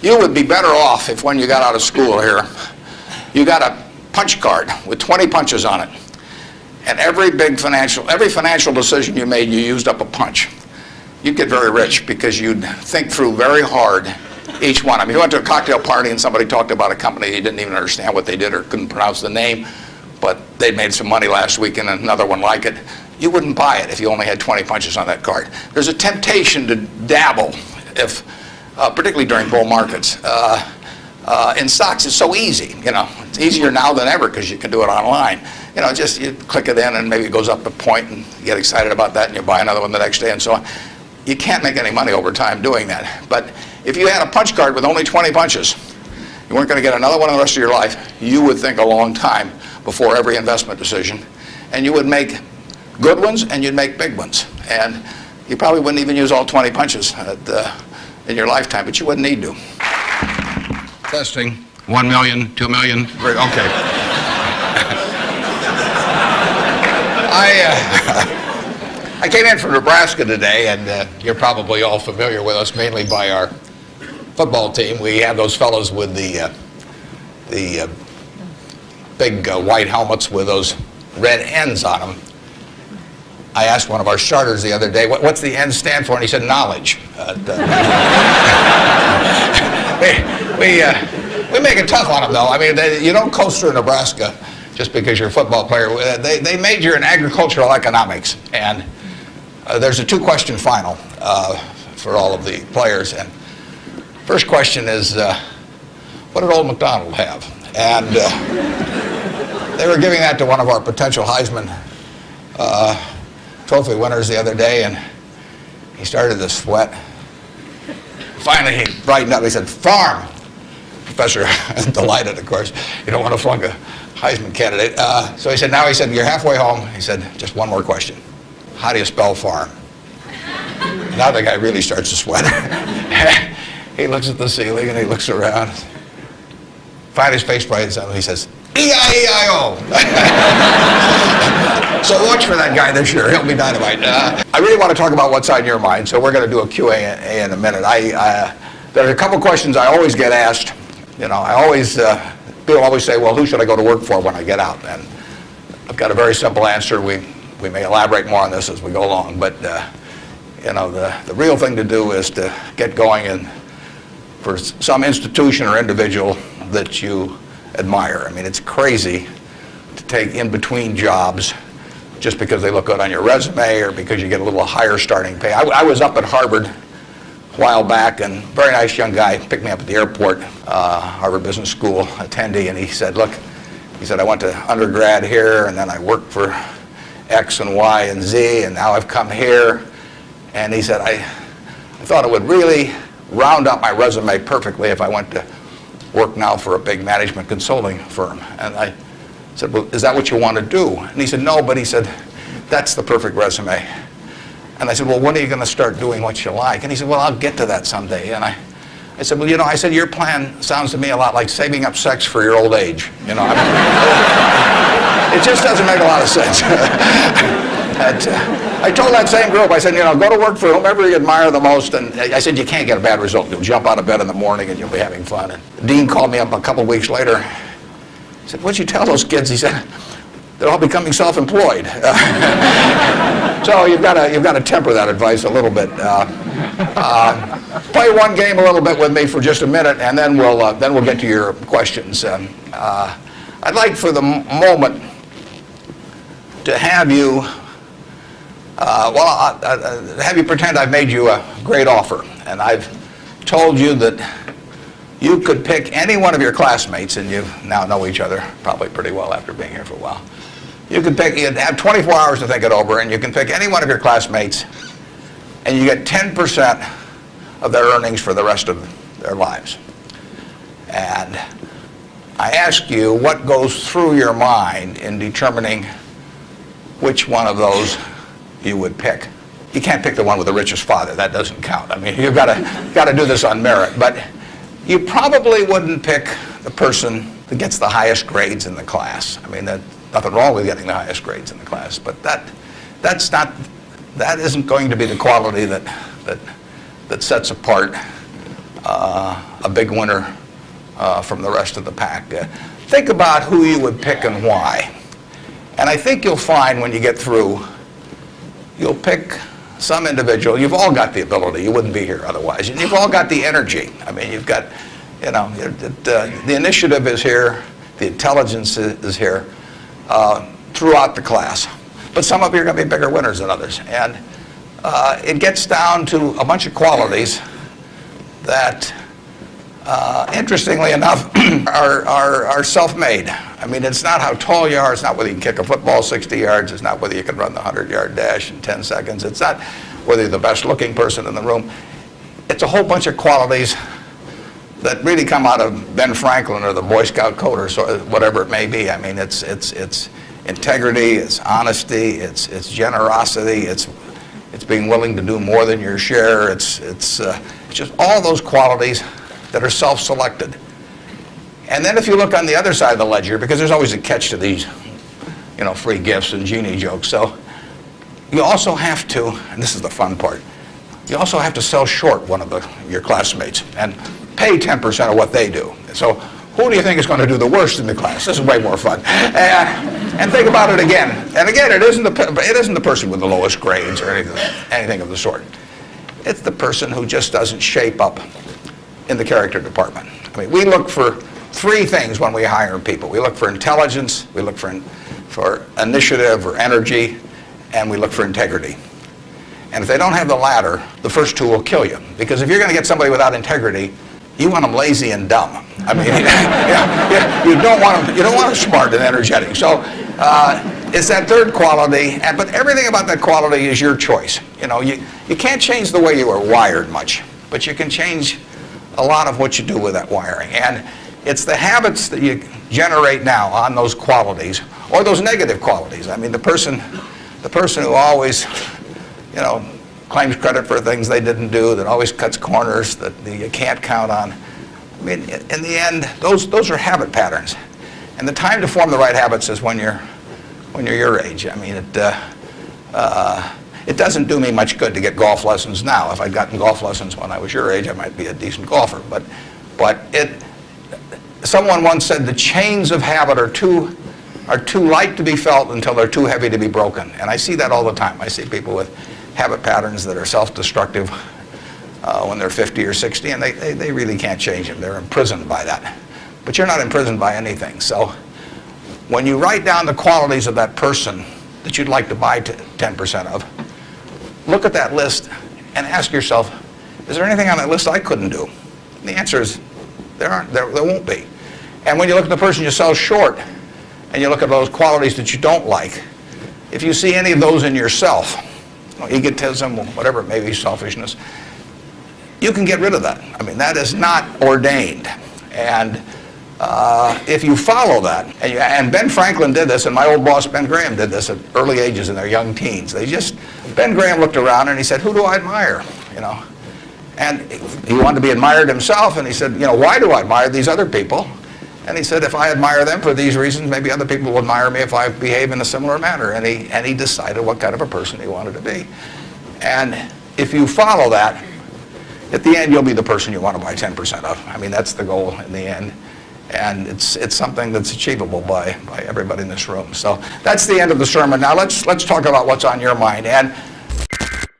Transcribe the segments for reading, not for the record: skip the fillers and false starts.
You would be better off if when you got out of school here, you got a punch card with 20 punches on it. And every financial decision you made, you used up a punch. You'd get very rich because you'd think through very hard each one. I mean, you went to a cocktail party and somebody talked about a company, you didn't even understand what they did or couldn't pronounce the name, but they'd made some money last week and another one like it. You wouldn't buy it if you only had 20 punches on that card. There's a temptation to dabble, particularly during bull markets. In stocks, it's so easy. It's easier now than ever because you can do it online. Just you click it in and maybe it goes up a point and you get excited about that and you buy another one the next day and so on. You can't make any money over time doing that. But if you had a punch card with only 20 punches, you weren't going to get another one the rest of your life, you would think a long time before every investment decision. And you would make good ones and you'd make big ones. And you probably wouldn't even use all 20 punches in your lifetime, but you wouldn't need to. Testing. 1 million, 2 million. Okay. I came in from Nebraska today, and you're probably all familiar with us, mainly by our football team. We have those fellows with the big white helmets with those red N's on them. I asked one of our starters the other day, what's the N stand for? And he said, knowledge. We make it tough on them, though. I mean, you don't coast through Nebraska just because you're a football player. They major in agricultural economics, and there's a 2-question final for all of the players. And first question is, what did old MacDonald have? And they were giving that to one of our potential Heisman Trophy winners the other day, and he started to sweat. Finally, he brightened up. He said, farm. Professor, delighted, of course. You don't want to flunk a Heisman candidate. So he said, you're halfway home. He said, just one more question. How do you spell farm? Now the guy really starts to sweat. He looks at the ceiling and he looks around. Finally, his face brightens up and he says, E-I-E-I-O. So watch for that guy this year. He'll be dynamite. I really want to talk about what's on your mind, so we're going to do a Q&A in a minute. There's a couple questions I always get asked. People always say, well, who should I go to work for when I get out? And I've got a very simple answer. We may elaborate more on this as we go along, but the real thing to do is to get going in for some institution or individual that you admire. I mean, it's crazy to take in between jobs just because they look good on your resume or because you get a little higher starting pay. I was up at Harvard a while back, and a very nice young guy picked me up at the airport, Harvard Business School attendee, and he said, look, I went to undergrad here, and then I worked for X and Y and Z, and now I've come here. And he said, I thought it would really round up my resume perfectly if I went to work now for a big management consulting firm. And I said, well, is that what you want to do? And he said, no, but he said, that's the perfect resume. And I said, well, when are you going to start doing what you like? And he said, well, I'll get to that someday. And I said, well, your plan sounds to me a lot like saving up sex for your old age. It just doesn't make a lot of sense. I told that same group, I said, go to work for whomever you admire the most. And I said, you can't get a bad result. You'll jump out of bed in the morning and you'll be having fun. And Dean called me up a couple of weeks later. He said, what'd you tell those kids? He said, they're all becoming self-employed. So you've got to temper that advice a little bit. Play one game a little bit with me for just a minute, and then we'll get to your questions. I'd like for the moment to have you have you pretend I've made you a great offer, and I've told you that you could pick any one of your classmates, and you now know each other probably pretty well after being here for a while. You'd have 24 hours to think it over, and you can pick any one of your classmates, and you get 10% of their earnings for the rest of their lives. And I ask you what goes through your mind in determining which one of those you would pick. You can't pick the one with the richest father. That doesn't count. I mean, you've got to do this on merit. But you probably wouldn't pick the person that gets the highest grades in the class. I mean, there's nothing wrong with getting the highest grades in the class, but that isn't going to be the quality that sets apart a big winner from the rest of the pack. Think about who you would pick and why. And I think you'll find when you get through, you'll pick some individual. You've all got the ability. You wouldn't be here otherwise. And you've all got the energy. I mean, you've got, you know, the initiative is here. The intelligence is here throughout the class. But some of you are going to be bigger winners than others. And it gets down to a bunch of qualities that, interestingly enough, are self-made. I mean, it's not how tall you are. It's not whether you can kick a football 60 yards. It's not whether you can run the 100-yard dash in 10 seconds. It's not whether you're the best-looking person in the room. It's a whole bunch of qualities that really come out of Ben Franklin or the Boy Scout code or so, whatever it may be. I mean, it's integrity, it's honesty, it's generosity, it's being willing to do more than your share. It's just all those qualities that are self-selected. And then if you look on the other side of the ledger, because there's always a catch to these, you know, free gifts and genie jokes. So you also have to, and this is the fun part, you also have to sell short one of your classmates and pay 10% of what they do. So who do you think is going to do the worst in the class? This is way more fun. And think about it again. And again, it isn't the person with the lowest grades or anything of the sort. It's the person who just doesn't shape up in the character department. I mean, we look for three things when we hire people. We look for intelligence, we look for initiative or energy, and we look for integrity. And if they don't have the latter, the first two will kill you. Because if you're going to get somebody without integrity, you want them lazy and dumb. I mean, you don't want them smart and energetic. So it's that third quality, but everything about that quality is your choice. You know, you can't change the way you are wired much, but you can change a lot of what you do with that wiring. And it's the habits that you generate now on those qualities, or those negative qualities. I mean, the person who always, you know, claims credit for things they didn't do, that always cuts corners, that you can't count on. I mean, in the end, those are habit patterns. And the time to form the right habits is when you're your age. I mean, it doesn't do me much good to get golf lessons now. If I'd gotten golf lessons when I was your age, I might be a decent golfer. But someone once said the chains of habit are too light to be felt until they're too heavy to be broken. And I see that all the time. I see people with habit patterns that are self-destructive when they're 50 or 60, and they really can't change them. They're imprisoned by that. But you're not imprisoned by anything. So when you write down the qualities of that person that you'd like to buy 10% of, look at that list and ask yourself, is there anything on that list I couldn't do? And the answer is there won't be. And when you look at the person you sell short and you look at those qualities that you don't like, if you see any of those in yourself, egotism, whatever it may be, selfishness, you can get rid of that. I mean, that is not ordained. And if you follow that, and Ben Franklin did this, and my old boss Ben Graham did this at early ages in their young teens. Ben Graham looked around and he said, who do I admire? You know, and he wanted to be admired himself, and he said, you know, why do I admire these other people? And he said, if I admire them for these reasons, maybe other people will admire me if I behave in a similar manner. And he decided what kind of a person he wanted to be. And if you follow that, at the end, you'll be the person you want to buy 10% of. I mean, that's the goal in the end. And it's something that's achievable by everybody in this room. So that's the end of the sermon. Now let's talk about what's on your mind. And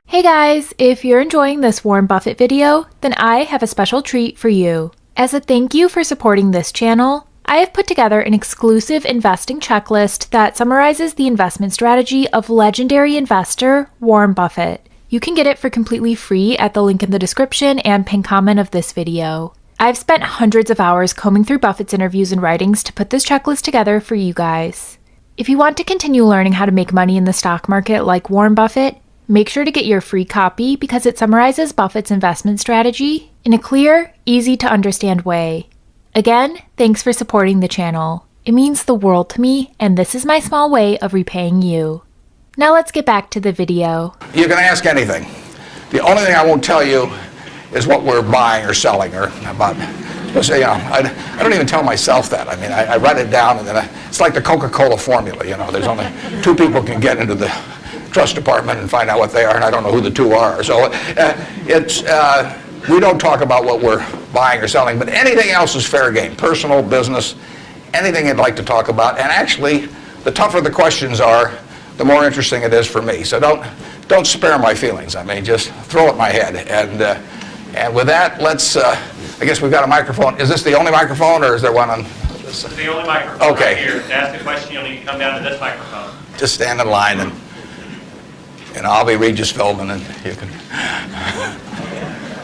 hey guys, if you're enjoying this Warren Buffett video, then I have a special treat for you. As a thank you for supporting this channel, I have put together an exclusive investing checklist that summarizes the investment strategy of legendary investor Warren Buffett. You can get it for completely free at the link in the description and pinned comment of this video. I've spent hundreds of hours combing through Buffett's interviews and writings to put this checklist together for you guys. If you want to continue learning how to make money in the stock market like Warren Buffett, make sure to get your free copy because it summarizes Buffett's investment strategy in a clear, easy to understand way. Again, thanks for supporting the channel. It means the world to me, and this is my small way of repaying you. Now let's get back to the video. You can ask anything. The only thing I won't tell you is what we're buying or selling or about. So, I don't even tell myself that. I mean, I write it down, and then it's like the Coca-Cola formula. You know, there's only two people can get into the trust department and find out what they are, and I don't know who the two are. So we don't talk about what we're buying or selling, but anything else is fair game. Personal, business, anything you'd like to talk about. And actually, the tougher the questions are, the more interesting it is for me. So don't spare my feelings. I mean, just throw it at my head. And with that, let's, I guess we've got a microphone. Is this the only microphone, or is there one on? This is the only microphone Okay. right here. To ask a question, you'll need to come down to this microphone. Just stand in line, and I'll be Regis Philbin, and you can.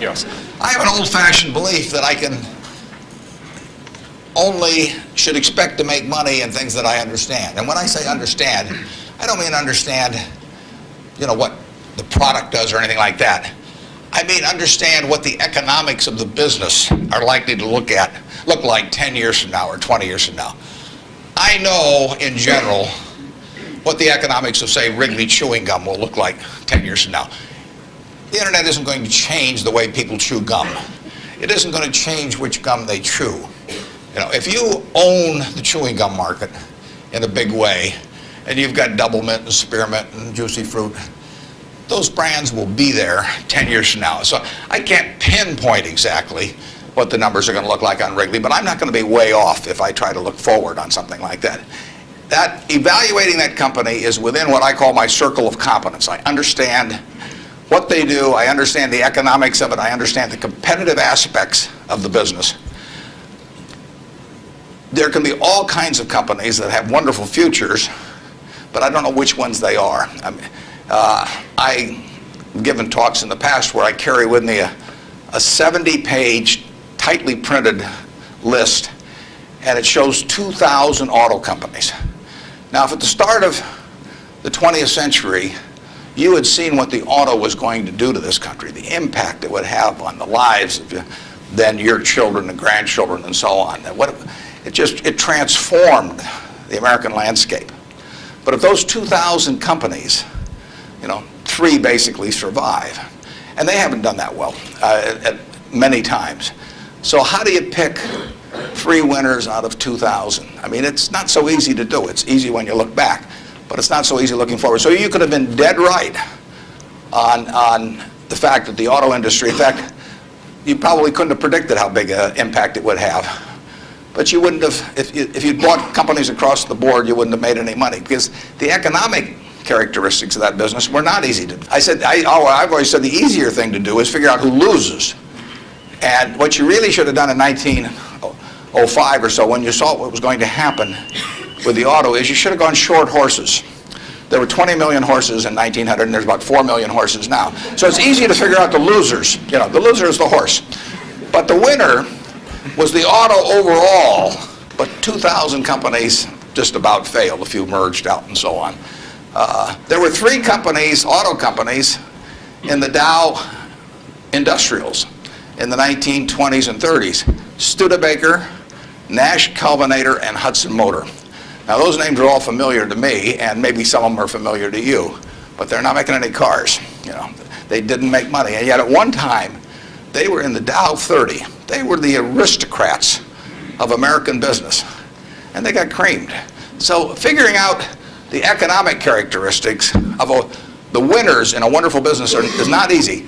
Yes. I have an old-fashioned belief that I can only should expect to make money in things that I understand. And when I say understand, I don't mean understand, what the product does or anything like that. I mean understand what the economics of the business are likely to look like 10 years from now or 20 years from now. I know, in general, what the economics of, say, Wrigley chewing gum will look like 10 years from now. The internet isn't going to change the way people chew gum. It isn't going to change which gum they chew. If you own the chewing gum market in a big way, and you've got Double Mint and Spearmint and Juicy Fruit, those brands will be there 10 years from now. So I can't pinpoint exactly what the numbers are going to look like on Wrigley, but I'm not going to be way off if I try to look forward on something like that. Evaluating that company is within what I call my circle of competence. I understand what they do, I understand the economics of it, I understand the competitive aspects of the business. There can be all kinds of companies that have wonderful futures, but I don't know which ones they are. I've given talks in the past where I carry with me a 70-page, tightly printed list, and it shows 2,000 auto companies. Now, if at the start of the 20th century, you had seen what the auto was going to do to this country, the impact it would have on the lives of then your children and grandchildren and so on. It transformed the American landscape. But of those 2,000 companies, 3 basically survive. And they haven't done that well at many times. So how do you pick 3 winners out of 2,000? I mean, it's not so easy to do. It's easy when you look back, but it's not so easy looking forward. So you could have been dead right on the fact that the auto industry, in fact, you probably couldn't have predicted how big an impact it would have. But you wouldn't have, if you'd bought companies across the board, you wouldn't have made any money, because the economic characteristics of that business were not easy to do. I've always said the easier thing to do is figure out who loses. And what you really should have done in 1905 or so, when you saw what was going to happen with the auto, is you should have gone short horses. There were 20 million horses in 1900, and there's about 4 million horses now. So it's easy to figure out the losers. The loser is the horse. But the winner was the auto overall, but 2,000 companies just about failed. A few merged out and so on. There were 3 companies, auto companies, in the Dow Industrials in the 1920s and 30s. Studebaker, Nash Kelvinator, and Hudson Motor. Now those names are all familiar to me, and maybe some of them are familiar to you, but they're not making any cars. They didn't make money, and yet at one time they were in the Dow 30. They were the aristocrats of American business, and they got creamed. So figuring out the economic characteristics of the winners in a wonderful business is not easy.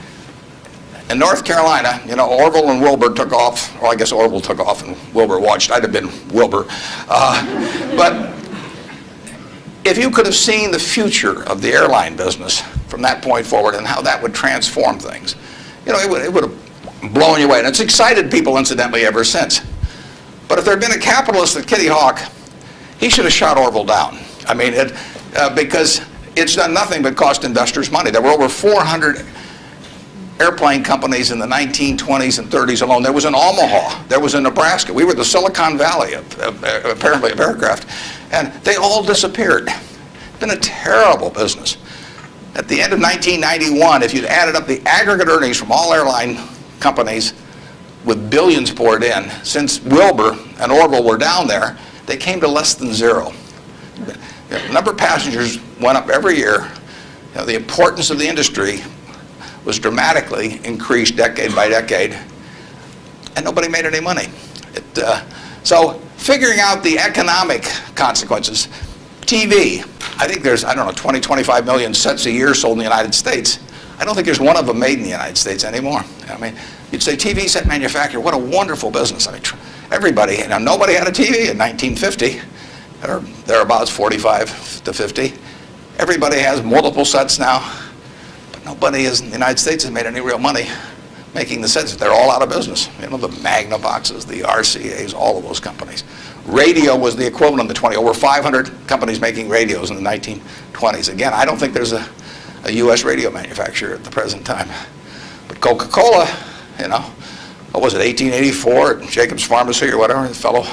In North Carolina, Orville and Wilbur took off, or I guess Orville took off and Wilbur watched. I'd have been Wilbur. But if you could have seen the future of the airline business from that point forward and how that would transform things, it would have blown you away. And it's excited people, incidentally, ever since. But if there had been a capitalist at Kitty Hawk, he should have shot Orville down. I mean, because it's done nothing but cost investors money. There were over 400 airplane companies in the 1920s and 30s alone. There was in Omaha. There was in Nebraska. We were the Silicon Valley, apparently, of aircraft. And they all disappeared. It's been a terrible business. At the end of 1991, if you'd added up the aggregate earnings from all airline companies with billions poured in, since Wilbur and Orville were down there, they came to less than 0. The number of passengers went up every year. The importance of the industry was dramatically increased decade by decade, and nobody made any money. So figuring out the economic consequences. TV, I think there's, 20, 25 million sets a year sold in the United States. I don't think there's one of them made in the United States anymore. I mean, You'd say TV set manufacturer, what a wonderful business. I mean, everybody, nobody had a TV in 1950, or thereabouts, 45 to 50. Everybody has multiple sets now, but nobody in the United States has made any real money making the sets. They're all out of business. The Magnavoxes, the RCAs, all of those companies. Radio was the equivalent in the 20s. Over 500 companies making radios in the 1920s. Again, I don't think there's a U.S. radio manufacturer at the present time. But Coca-Cola, what was it, 1884 at Jacobs Pharmacy or whatever, the fellow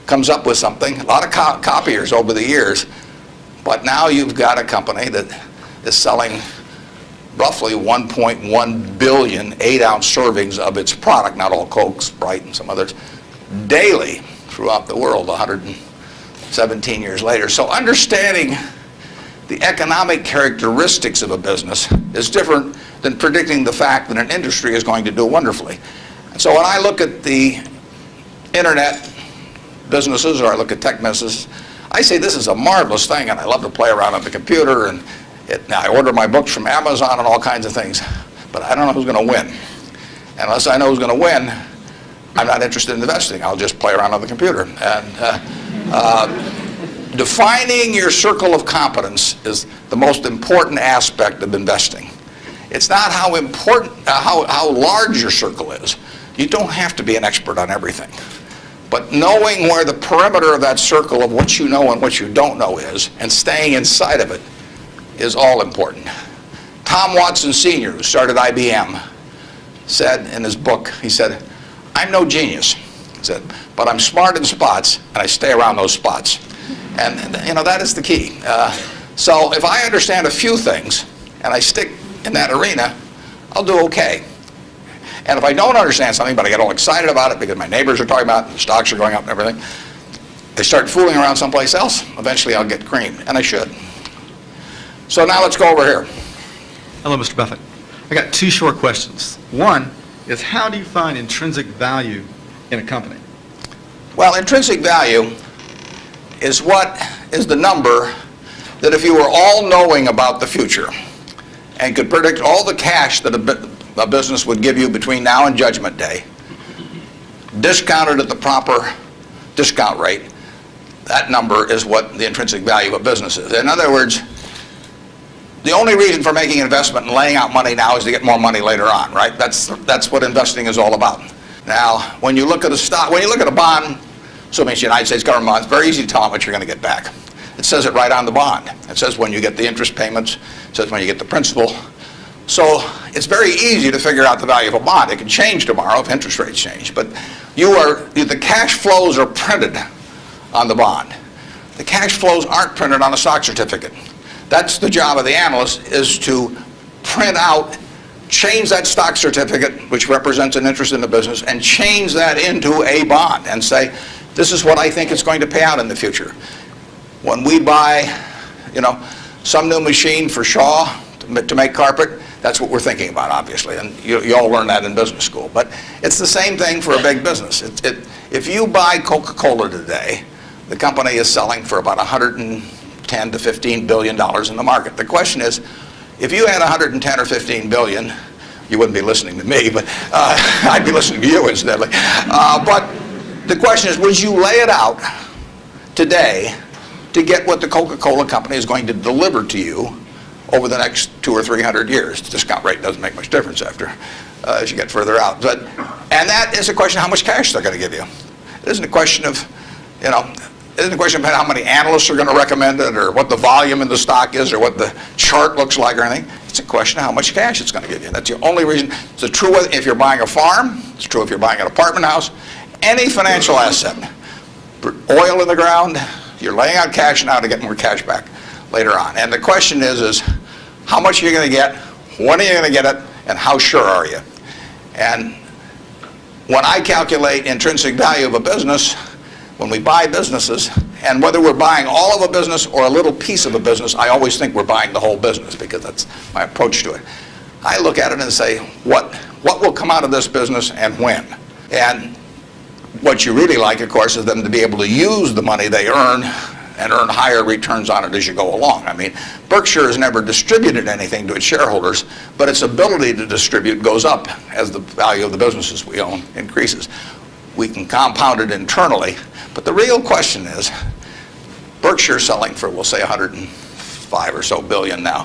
comes up with something. A lot of copiers over the years, but now you've got a company that is selling roughly 1.1 billion 8-ounce servings of its product, not all Coke, Sprite, and some others, daily throughout the world 117 years later. So understanding the economic characteristics of a business is different than predicting the fact that an industry is going to do wonderfully. And so when I look at the internet businesses, or I look at tech businesses, I say this is a marvelous thing, and I love to play around on the computer, and now I order my books from Amazon and all kinds of things, but I don't know who's going to win. And unless I know who's going to win, I'm not interested in investing. I'll just play around on the computer. And defining your circle of competence is the most important aspect of investing. It's not how important, how large your circle is. You don't have to be an expert on everything. But knowing where the perimeter of that circle of what you know and what you don't know is, and staying inside of it, is all important. Tom Watson Sr., who started IBM, said in his book, he said, I'm no genius, he said, but I'm smart in spots, and I stay around those spots. And that is the key. So if I understand a few things, and I stick in that arena, I'll do okay. And if I don't understand something, but I get all excited about it because my neighbors are talking about it, the stocks are going up and everything, I start fooling around someplace else, eventually I'll get creamed, and I should. So now let's go over here. Hello, Mr. Buffett. I got two short questions. One is, how do you find intrinsic value in a company? Well, intrinsic value is what is the number that if you were all-knowing about the future and could predict all the cash that a business would give you between now and Judgment Day, discounted at the proper discount rate, that number is what the intrinsic value of a business is. In other words, the only reason for making an investment and laying out money now is to get more money later on, right? That's what investing is all about. Now, when you look at a stock, when you look at a bond, assuming it's the United States government bond, it's very easy to tell how much you're going to get back. It says it right on the bond. It says when you get the interest payments, it says when you get the principal. So it's very easy to figure out the value of a bond. It can change tomorrow if interest rates change, but the cash flows are printed on the bond. The cash flows aren't printed on a stock certificate. That's the job of the analyst, is to print out, change that stock certificate, which represents an interest in the business, and change that into a bond and say, this is what I think it's going to pay out in the future. When we buy, some new machine for Shaw to make carpet, that's what we're thinking about, obviously, and you all learn that in business school. But it's the same thing for a big business. If you buy Coca-Cola today, the company is selling for about $110 to $15 billion in the market. The question is, if you had 110 or 15 billion, you wouldn't be listening to me, but I'd be listening to you incidentally. But the question is, would you lay it out today to get what the Coca-Cola company is going to deliver to you over the next 200 or 300 years? The discount rate doesn't make much difference as you get further out. And that is a question of how much cash they're going to give you. It isn't a question of, it isn't a question of how many analysts are going to recommend it, or what the volume in the stock is, or what the chart looks like, or anything. It's a question of how much cash it's going to give you. That's the only reason. It's true if you're buying a farm. It's true if you're buying an apartment house. Any financial asset. Oil in the ground, you're laying out cash now to get more cash back later on. And the question is how much are you going to get, when are you going to get it, and how sure are you? And when I calculate intrinsic value of a business, when we buy businesses, and whether we're buying all of a business or a little piece of a business, I always think we're buying the whole business, because that's my approach to it. I look at it and say, what will come out of this business and when? And what you really like, of course, is them to be able to use the money they earn and earn higher returns on it as you go along. I mean, Berkshire has never distributed anything to its shareholders, but its ability to distribute goes up as the value of the businesses we own increases. We can compound it internally, but the real question is, Berkshire selling for, we'll say, 105 or so billion now.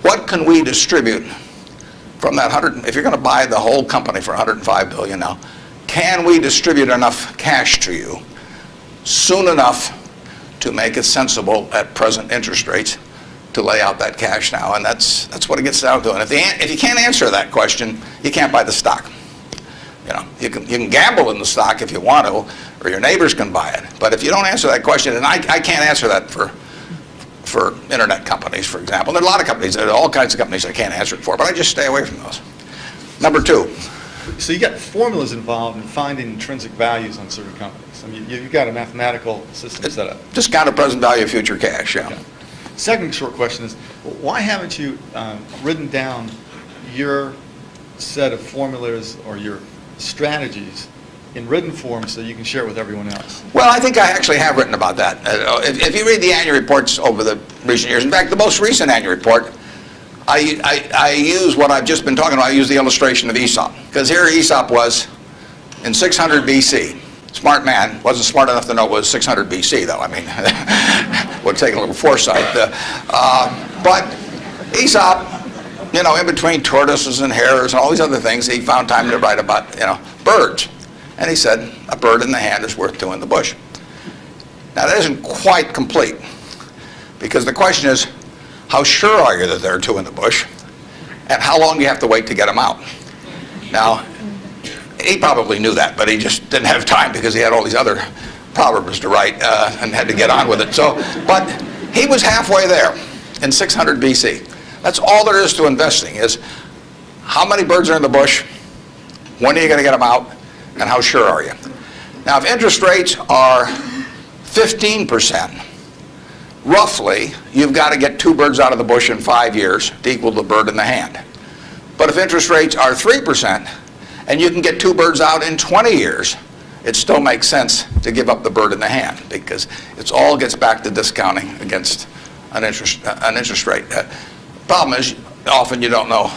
What can we distribute from that 100? If you're going to buy the whole company for 105 billion now, can we distribute enough cash to you soon enough to make it sensible at present interest rates to lay out that cash now? And that's what it gets down to. And if you can't answer that question, you can't buy the stock. You know, you can gamble in the stock if you want to, or your neighbors can buy it. But if you don't answer that question, and I can't answer that for internet companies, for example. There are a lot of companies, there are all kinds of companies I can't answer it for, but I just stay away from those. Number two. So you got formulas involved in finding intrinsic values on certain companies. I mean, you've got a mathematical system set up. Discounted present value of future cash, yeah. Okay. Second short question is, why haven't you written down your set of formulas or your strategies in written form so you can share it with everyone else? Well, I think I actually have written about that. If you read the annual reports over the recent years, in fact, the most recent annual report, I use what I've just been talking about. I use the illustration of Aesop. Because here Aesop was in 600 BC. Smart man. Wasn't smart enough to know it was 600 BC, though. I mean, would take a little foresight. But Aesop, you know, in between tortoises and hares and all these other things, he found time to write about, you know, birds. And he said, a bird in the hand is worth two in the bush. Now, that isn't quite complete. Because the question is, how sure are you that there are two in the bush? And how long do you have to wait to get them out? Now, he probably knew that, but he just didn't have time because he had all these other proverbs to write and had to get on with it. So, but he was halfway there in 600 BC. That's all there is to investing, is how many birds are in the bush, when are you going to get them out, and how sure are you? Now, if interest rates are 15%, roughly, you've got to get two birds out of the bush in 5 years to equal the bird in the hand. But if interest rates are 3%, and you can get two birds out in 20 years, it still makes sense to give up the bird in the hand, because it all gets back to discounting against an interest rate. Problem is, often you don't know,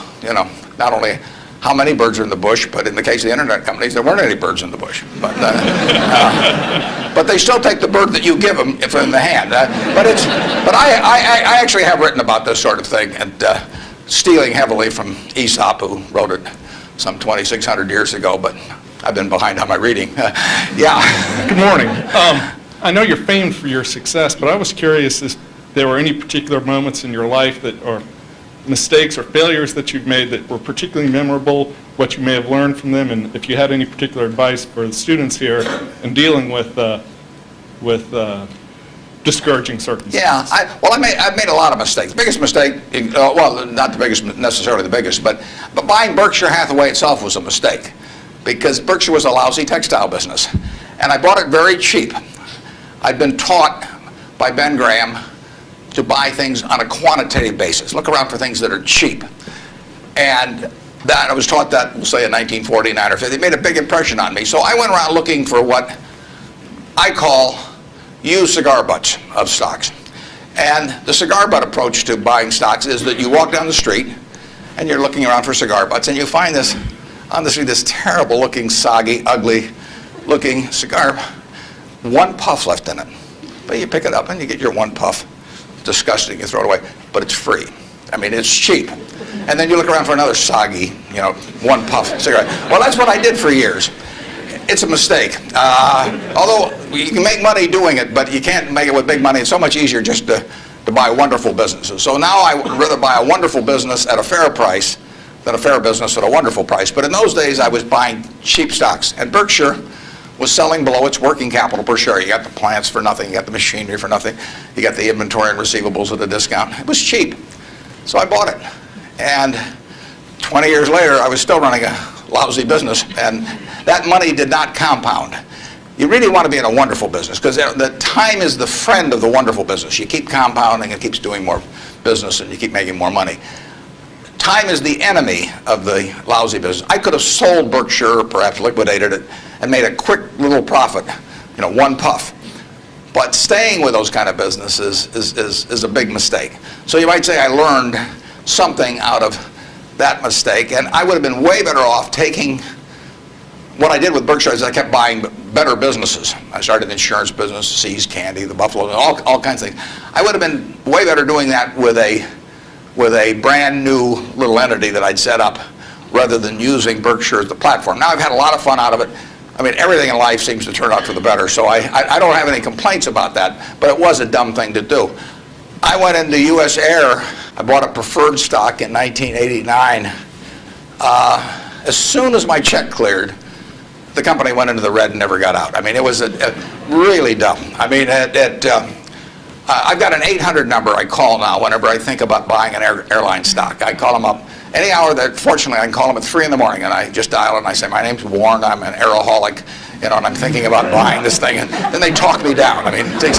not only how many birds are in the bush, but in the case of the internet companies, there weren't any birds in the bush. But they still take the bird that you give them if in the hand. But I actually have written about this sort of thing, and stealing heavily from Aesop, who wrote it some 2,600 years ago, but I've been behind on my reading. Yeah. Good morning. I know you're famed for your success, but I was curious if there were any particular moments in your life that, or mistakes or failures that you've made that were particularly memorable, what you may have learned from them, and if you had any particular advice for the students here in dealing with discouraging circumstances. Yeah, I've made a lot of mistakes. Biggest mistake, well, not the biggest, necessarily the biggest, but buying Berkshire Hathaway itself was a mistake, because Berkshire was a lousy textile business, and I bought it very cheap. I'd been taught by Ben Graham to buy things on a quantitative basis. Look around for things that are cheap. And that I was taught that, we'll say in 1949 or 50. It made a big impression on me. So I went around looking for what I call used cigar butts of stocks. And the cigar butt approach to buying stocks is that you walk down the street and you're looking around for cigar butts, and you find this on the street, this terrible looking, soggy, ugly looking cigar, one puff left in it. But you pick it up and you get your one puff. Disgusting, you throw it away, but it's free. I mean, it's cheap. And then you look around for another soggy, one puff cigarette. Well, that's what I did for years. It's a mistake. Although you can make money doing it, but you can't make it with big money. It's so much easier just to buy wonderful businesses. So now I would rather buy a wonderful business at a fair price than a fair business at a wonderful price. But in those days, I was buying cheap stocks. And Berkshire was selling below its working capital per share. You got the plants for nothing, you got the machinery for nothing, you got the inventory and receivables at a discount. It was cheap, so I bought it. And 20 years later, I was still running a lousy business, and that money did not compound. You really want to be in a wonderful business, because the time is the friend of the wonderful business. You keep compounding, it keeps doing more business, and you keep making more money. Time is the enemy of the lousy business. I could have sold Berkshire, perhaps liquidated it, and made a quick little profit, one puff. But staying with those kind of businesses is a big mistake. So you might say I learned something out of that mistake, and I would have been way better off taking what I did with Berkshire is I kept buying better businesses. I started the insurance business, See's Candy, the Buffalo, all kinds of things. I would have been way better doing that with a brand new little entity that I'd set up rather than using Berkshire as the platform. Now I've had a lot of fun out of it. I mean, everything in life seems to turn out for the better, so I don't have any complaints about that, but it was a dumb thing to do. I went into U.S. Air. I bought a preferred stock in 1989. As soon as my check cleared, the company went into the red and never got out. I mean, it was really dumb. I mean, I've got an 800 number I call now whenever I think about buying an airline stock. I call them up any hour that, fortunately, I can call them at 3 in the morning, and I just dial it and I say, my name's Warren, I'm an aeroholic, you know, and I'm thinking about buying this thing, and then they talk me down. I mean, it takes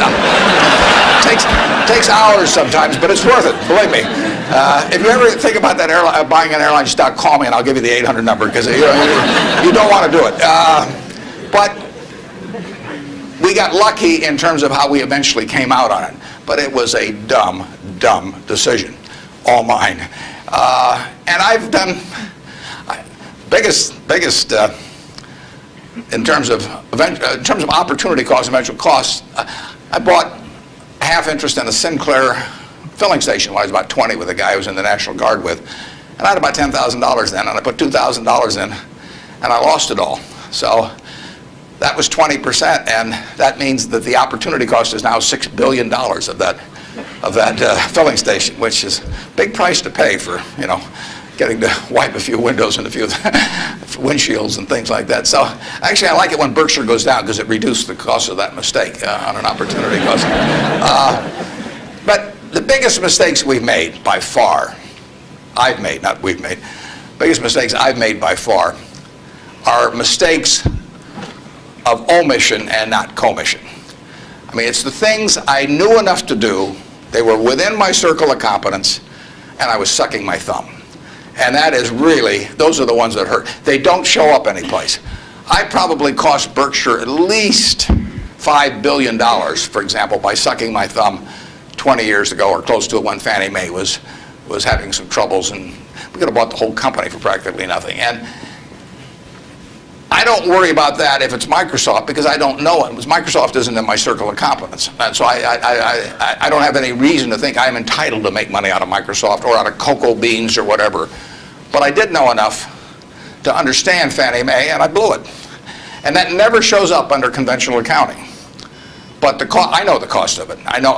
hours sometimes, but it's worth it, believe me. If you ever think about that buying an airline stock, call me and I'll give you the 800 number, because you don't want to do it. But we got lucky in terms of how we eventually came out on it, but it was a dumb decision, all mine. And I've done biggest in terms of opportunity cost and eventual costs. I bought half interest in a Sinclair filling station when I was about 20 with a guy I was in the National Guard with, and I had about $10,000 then, and I put $2,000 in, and I lost it all. So that was 20%, and that means that the opportunity cost is now $6 billion of that filling station, which is a big price to pay for, you know, getting to wipe a few windows and a few windshields and things like that. So actually I like it when Berkshire goes down because it reduced the cost of that mistake on an opportunity cost. But the biggest mistakes we've made by far, I've made, not we've made, biggest mistakes I've made by far are mistakes of omission and not commission. I mean, it's the things I knew enough to do, they were within my circle of competence, and I was sucking my thumb. And that is really, those are the ones that hurt. They don't show up anyplace. I probably cost Berkshire at least $5 billion, for example, by sucking my thumb 20 years ago or close to it when Fannie Mae was having some troubles, and we could have bought the whole company for practically nothing. And I don't worry about that if it's Microsoft because I don't know it. Microsoft isn't in my circle of competence. And so I don't have any reason to think I'm entitled to make money out of Microsoft or out of cocoa beans or whatever. But I did know enough to understand Fannie Mae, and I blew it. And that never shows up under conventional accounting. But I know the cost of it. I know.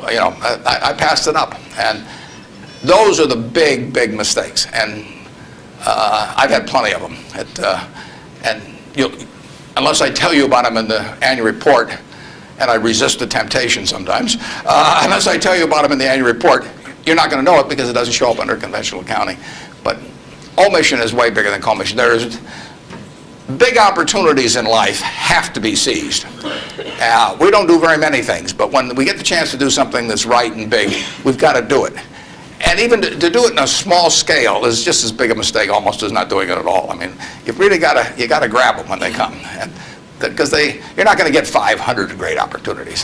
You know, I passed it up. And those are the big mistakes. And I've had plenty of them. And unless I tell you about them in the annual report, and I resist the temptation sometimes, unless I tell you about them in the annual report, you're not going to know it because it doesn't show up under conventional accounting. But omission is way bigger than commission. There's big opportunities in life have to be seized. We don't do very many things, but when we get the chance to do something that's right and big, we've got to do it. And even to do it in a small scale is just as big a mistake almost as not doing it at all. I mean, you've really got to grab them when they come, because you're not going to get 500 great opportunities.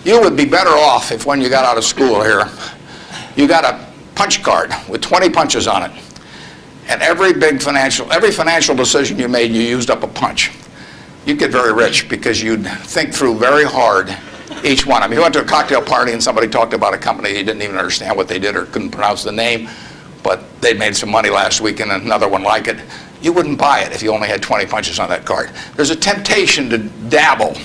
You would be better off if when you got out of school here, you got a punch card with 20 punches on it, and every financial decision you made, you used up a punch. You'd get very rich because you'd think through very hard each one. I mean, you went to a cocktail party and somebody talked about a company, you didn't even understand what they did or couldn't pronounce the name, but they'd made some money last week and another one like it. You wouldn't buy it if you only had 20 punches on that card. There's a temptation to dabble,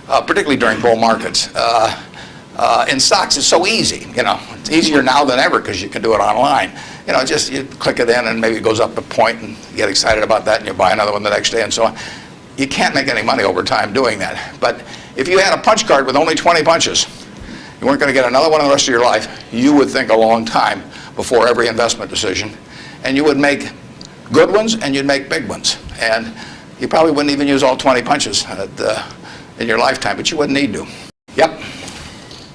particularly during bull markets. In stocks, it's so easy. You know, it's easier now than ever because you can do it online. You know, just you click it in and maybe it goes up a point and you get excited about that and you buy another one the next day and so on. You can't make any money over time doing that. But if you had a punch card with only 20 punches, you weren't going to get another one in the rest of your life, you would think a long time before every investment decision. And you would make good ones and you'd make big ones. And you probably wouldn't even use all 20 punches in your lifetime, but you wouldn't need to. Yep.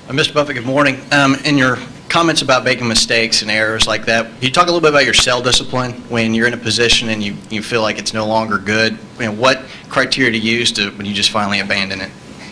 Mr. Buffett, good morning. In your comments about making mistakes and errors like that, can you talk a little bit about your sell discipline when you're in a position and you feel like it's no longer good? You know, what criteria to use when you just finally abandon it?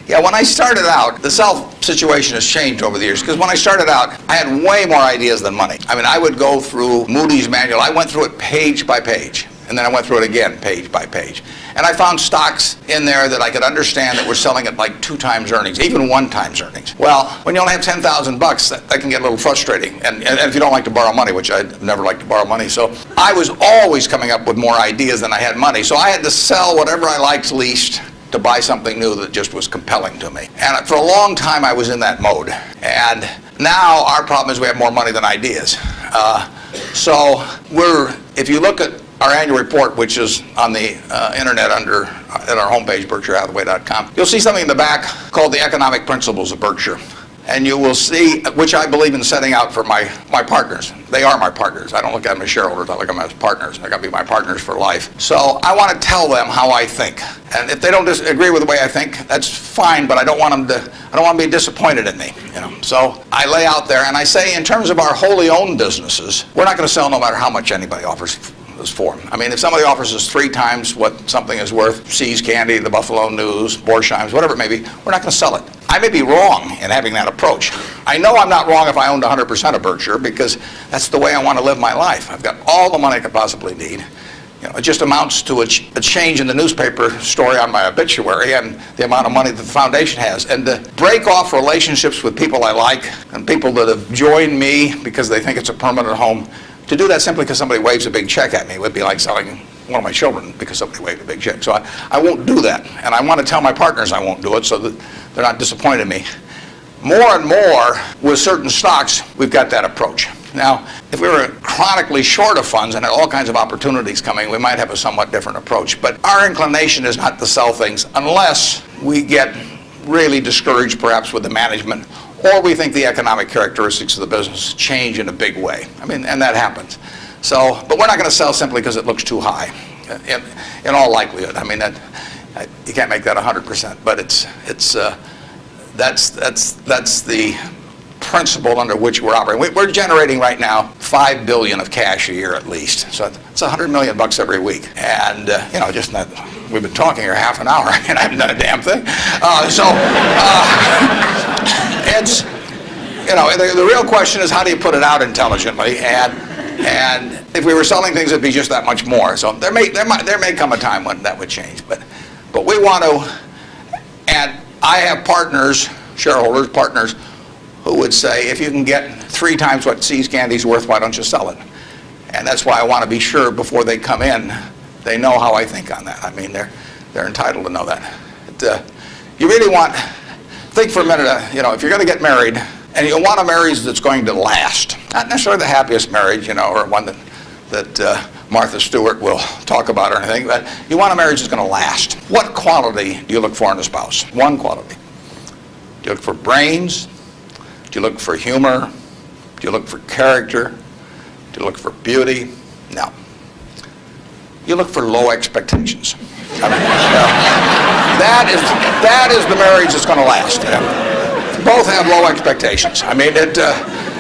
Yeah, when I started out, the sell situation has changed over the years, because when I started out, I had way more ideas than money. I mean, I would go through Moody's manual. I went through it page by page, and then I went through it again page by page. And I found stocks in there that I could understand that were selling at like 2 times earnings, even 1 times earnings. Well, when you only have $10,000, that can get a little frustrating. And if you don't like to borrow money, which I never like to borrow money, so I was always coming up with more ideas than I had money. So I had to sell whatever I liked least to buy something new that just was compelling to me. And for a long time, I was in that mode. And now our problem is we have more money than ideas. If you look at our annual report, which is on the internet at our homepage, BerkshireHathaway.com, you'll see something in the back called the Economic Principles of Berkshire. And you will see, which I believe in setting out for my partners. They are my partners. I don't look at them as shareholders. I look at them as partners. They're going to be my partners for life. So I want to tell them how I think. And if they don't agree with the way I think, that's fine. But I don't want them to be disappointed in me. So I lay out there and I say, in terms of our wholly owned businesses, we're not going to sell no matter how much anybody offers us for. I mean, if somebody offers us 3 times what something is worth, See's Candy, the Buffalo News, Borsheim's, whatever it may be, we're not going to sell it. I may be wrong in having that approach. I know I'm not wrong if I owned 100% of Berkshire, because that's the way I want to live my life. I've got all the money I could possibly need. It just amounts to a change in the newspaper story on my obituary and the amount of money that the foundation has. And to break off relationships with people I like and people that have joined me because they think it's a permanent home, to do that simply because somebody waves a big check at me would be like selling one of my children because somebody waved a big check. So I won't do that. And I want to tell my partners I won't do it so that they're not disappointed in me. More and more with certain stocks, we've got that approach. Now, if we were chronically short of funds and had all kinds of opportunities coming, we might have a somewhat different approach. But our inclination is not to sell things unless we get really discouraged perhaps with the management, or we think the economic characteristics of the business change in a big way. I mean, and that happens. So, but we're not going to sell simply because it looks too high, in all likelihood. I mean, you can't make that 100%, but that's the principle under which we're operating. We're generating right now $5 billion of cash a year at least. So it's $100 million every week. And just that we've been talking here half an hour and I haven't done a damn thing. It's the real question is, how do you put it out intelligently? And if we were selling things, it'd be just that much more. So there may come a time when that would change. But we want to, and I have partners, shareholders, partners, who would say, if you can get 3 times what See's Candy's worth, why don't you sell it? And that's why I want to be sure before they come in, they know how I think on that. I mean, they're entitled to know that. You really think for a minute, if you're going to get married, and you want a marriage that's going to last, not necessarily the happiest marriage, or one that Martha Stewart will talk about or anything, but you want a marriage that's going to last. What quality do you look for in a spouse? One quality. Do you look for brains? Do you look for humor? Do you look for character? Do you look for beauty? No. You look for low expectations. I mean, that is the marriage that's going to last. Both have low expectations. I mean, and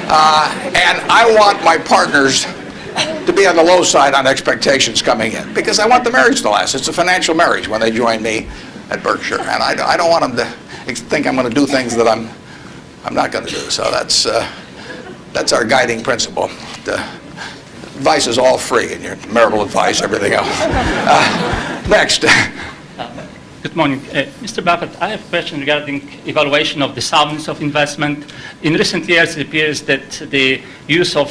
I want my partners to be on the low side on expectations coming in, because I want the marriage to last. It's a financial marriage when they join me at Berkshire, and I don't want them to think I'm going to do things that I'm not going to do. So that's our guiding principle. The advice is all free, and your marital advice, everything else. Next. Good morning. Mr. Buffett, I have a question regarding evaluation of the soundness of investment. In recent years, it appears that the use of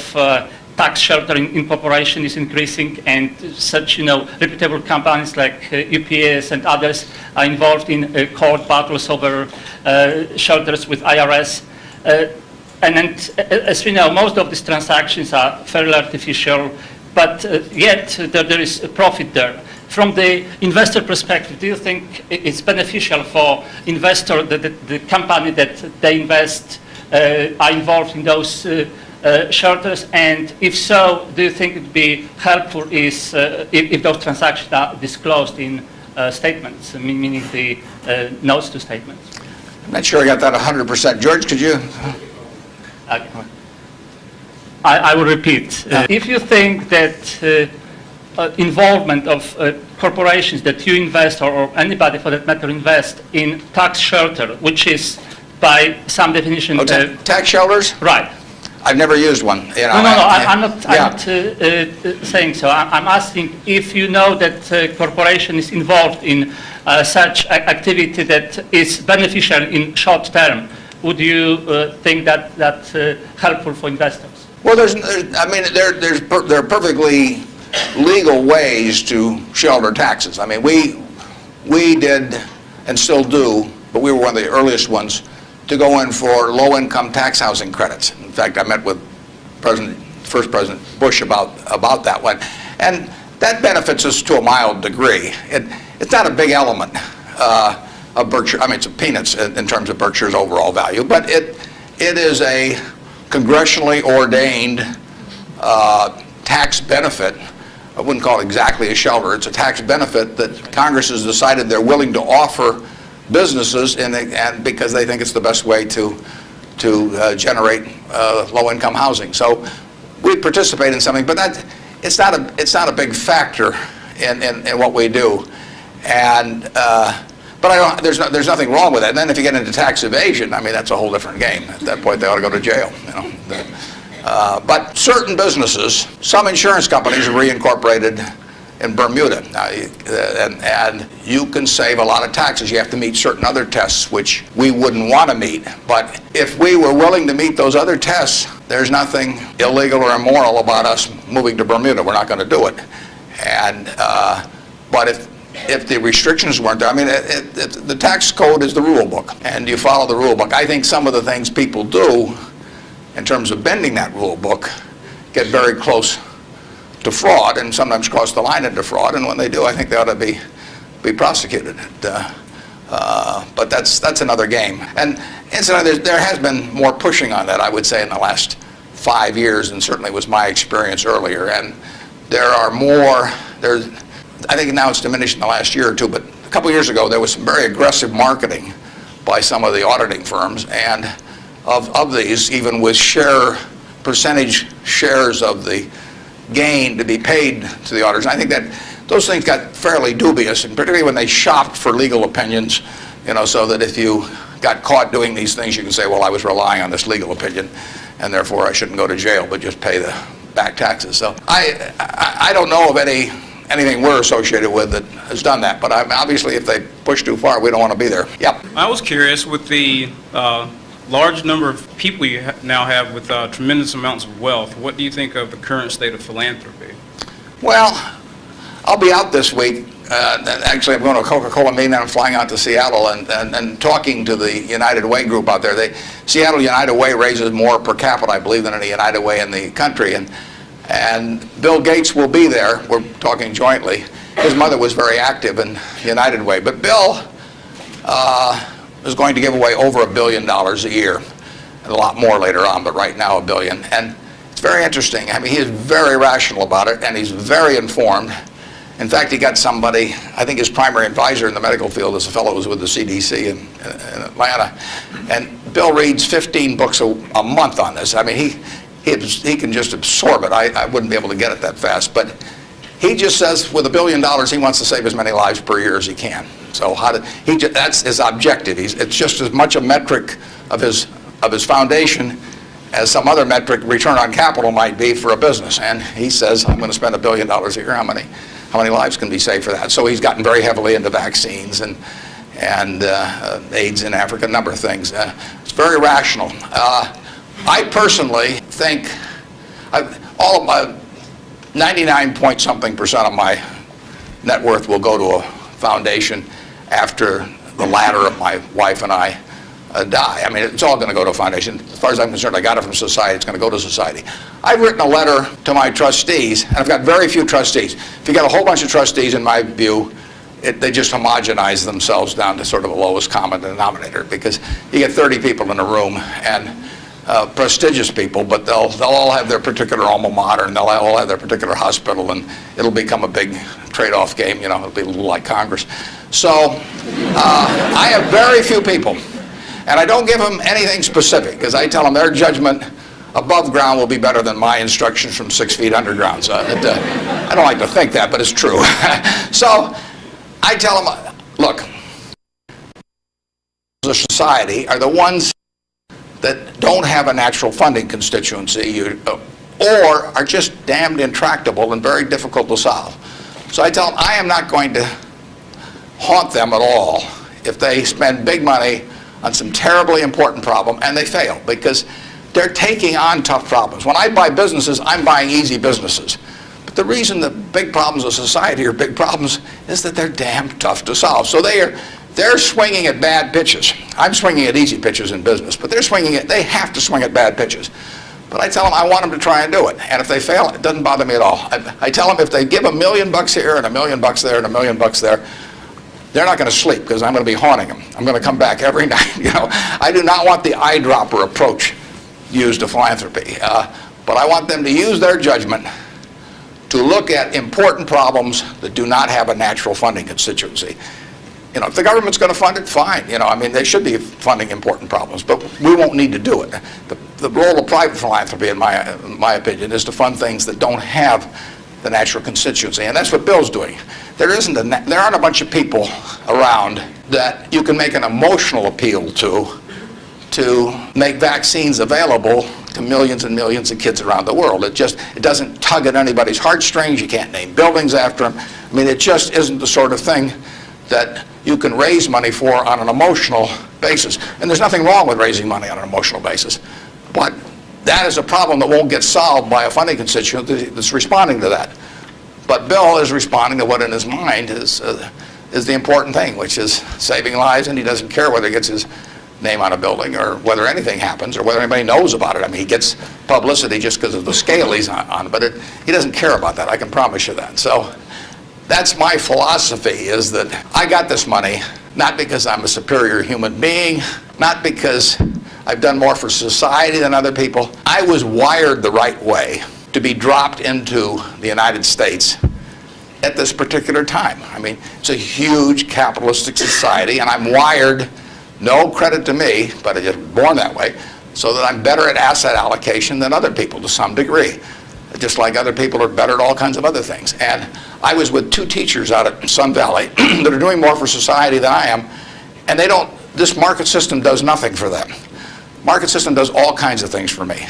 tax sheltering in corporation is increasing, and such, reputable companies like UPS and others are involved in court battles over shelters with IRS. And as we know, most of these transactions are fairly artificial, but yet there is a profit there. From the investor perspective, do you think it's beneficial for investor that the company that they invest are involved in those shelters? And if so, do you think it would be helpful if those transactions are disclosed in statements, meaning the notes to statements? I'm not sure I got that 100%. George, could you? I will repeat. If you think that involvement of corporations that you invest, or anybody for that matter invest in tax shelter, which is by some definition... tax shelters? Right. I've never used one. You know, I'm not saying so. I'm asking if you know that a corporation is involved in such activity that is beneficial in short term. Would you think that that's helpful for investors? Well, there are perfectly legal ways to shelter taxes. I mean, we did and still do, but we were one of the earliest ones to go in for low-income tax housing credits. In fact, I met with first President Bush about that one, and that benefits us to a mild degree. It's not a big element of Berkshire. I mean, it's peanuts in terms of Berkshire's overall value, but it is a congressionally ordained tax benefit. I wouldn't call it exactly a shelter. It's a tax benefit that Congress has decided they're willing to offer businesses, and because they think it's the best way to generate low-income housing. So we participate in something, but it's not a big factor in what we do. And but there's nothing wrong with that. And then if you get into tax evasion, I mean, that's a whole different game. At that point, they ought to go to jail. You know. But certain businesses, some insurance companies are reincorporated in Bermuda, and you can save a lot of taxes. You have to meet certain other tests which we wouldn't want to meet. But if we were willing to meet those other tests, there's nothing illegal or immoral about us moving to Bermuda. We're not going to do it. And but if the restrictions weren't there, I mean, the tax code is the rule book, and you follow the rule book. I think some of the things people do in terms of bending that rule book get very close to fraud, and sometimes cross the line into fraud, and when they do, I think they ought to be prosecuted. But that's another game. And incidentally, there has been more pushing on that, I would say, in the last 5 years, and certainly was my experience earlier. And there are more, I think now it's diminished in the last year or two, but a couple years ago there was some very aggressive marketing by some of the auditing firms, and of these, even with percentage shares of the gain to be paid to the auditors. And I think that those things got fairly dubious, and particularly when they shopped for legal opinions, you know, so that if you got caught doing these things, you can say, well, I was relying on this legal opinion, and therefore I shouldn't go to jail, but just pay the back taxes. So I don't know of anything we're associated with that has done that, but obviously if they push too far, we don't want to be there. Yep. I was curious, with the large number of people you now have with tremendous amounts of wealth, what do you think of the current state of philanthropy? Well, I'll be out this week. Actually, I'm going to a Coca-Cola meeting, and I'm flying out to Seattle and talking to the United Way group out there. Seattle United Way raises more per capita, I believe, than any United Way in the country. And Bill Gates will be there. We're talking jointly. His mother was very active in United Way. But Bill is going to give away over $1 billion a year, and a lot more later on, but right now $1 billion. And it's very interesting. I mean, he is very rational about it, and he's very informed. In fact, he got somebody, I think his primary advisor in the medical field is a fellow who was with the CDC in Atlanta. And Bill reads 15 books a month on this. I mean, he can just absorb it. I wouldn't be able to get it that fast. But he just says with $1 billion, he wants to save as many lives per year as he can. So that's his objective. It's just as much a metric of his foundation as some other metric, return on capital, might be for a business. And he says, I'm going to spend $1 billion a year. How many lives can be saved for that? So he's gotten very heavily into vaccines and AIDS in Africa, a number of things. It's very rational. I personally think all of my 99-point-something% of my net worth will go to a foundation after the latter of my wife and I die. I mean, it's all going to go to a foundation. As far as I'm concerned, I got it from society. It's going to go to society. I've written a letter to my trustees, and I've got very few trustees. If you got a whole bunch of trustees, in my view, they just homogenize themselves down to sort of a lowest common denominator, because you get 30 people in a room, and prestigious people, but they'll all have their particular alma mater, and they'll all have their particular hospital, and it'll become a big trade-off game. You know, it'll be a little like Congress. So I have very few people, and I don't give them anything specific, because I tell them their judgment above ground will be better than my instructions from 6 feet underground. So I don't like to think that, but it's true. So I tell them, look, the society are the ones that don't have a natural funding constituency or are just damned intractable and very difficult to solve. So I tell them I am not going to haunt them at all if they spend big money on some terribly important problem and they fail, because they're taking on tough problems. When I buy businesses, I'm buying easy businesses. But the reason the big problems of society are big problems is that they're damn tough to solve. So they're swinging at bad pitches. I'm swinging at easy pitches in business, but they have to swing at bad pitches. But I tell them I want them to try and do it. And if they fail, it doesn't bother me at all. I tell them if they give $1 million here and $1 million there and $1 million there, they're not going to sleep because I'm going to be haunting them. I'm going to come back every night. I do not want the eyedropper approach used to philanthropy. But I want them to use their judgment to look at important problems that do not have a natural funding constituency. If the government's going to fund it, fine. They should be funding important problems, but we won't need to do it. The role of private philanthropy, in my opinion, is to fund things that don't have the natural constituency, and that's what Bill's doing. There aren't a bunch of people around that you can make an emotional appeal to make vaccines available to millions and millions of kids around the world. It doesn't tug at anybody's heartstrings. You can't name buildings after them. It just isn't the sort of thing that you can raise money for on an emotional basis. And there's nothing wrong with raising money on an emotional basis. But that is a problem that won't get solved by a funding constituency that's responding to that. But Bill is responding to what in his mind is the important thing, which is saving lives, and he doesn't care whether he gets his name on a building or whether anything happens or whether anybody knows about it. He gets publicity just because of the scale he's on, but he doesn't care about that, I can promise you that. So that's my philosophy, is that I got this money not because I'm a superior human being, not because I've done more for society than other people. I was wired the right way to be dropped into the United States at this particular time. It's a huge capitalistic society, and I'm wired, no credit to me, but I was just born that way, so that I'm better at asset allocation than other people to some degree. Just like other people are better at all kinds of other things. And I was with 2 teachers out at Sun Valley that are doing more for society than I am, and this market system does nothing for them. Market system does all kinds of things for me.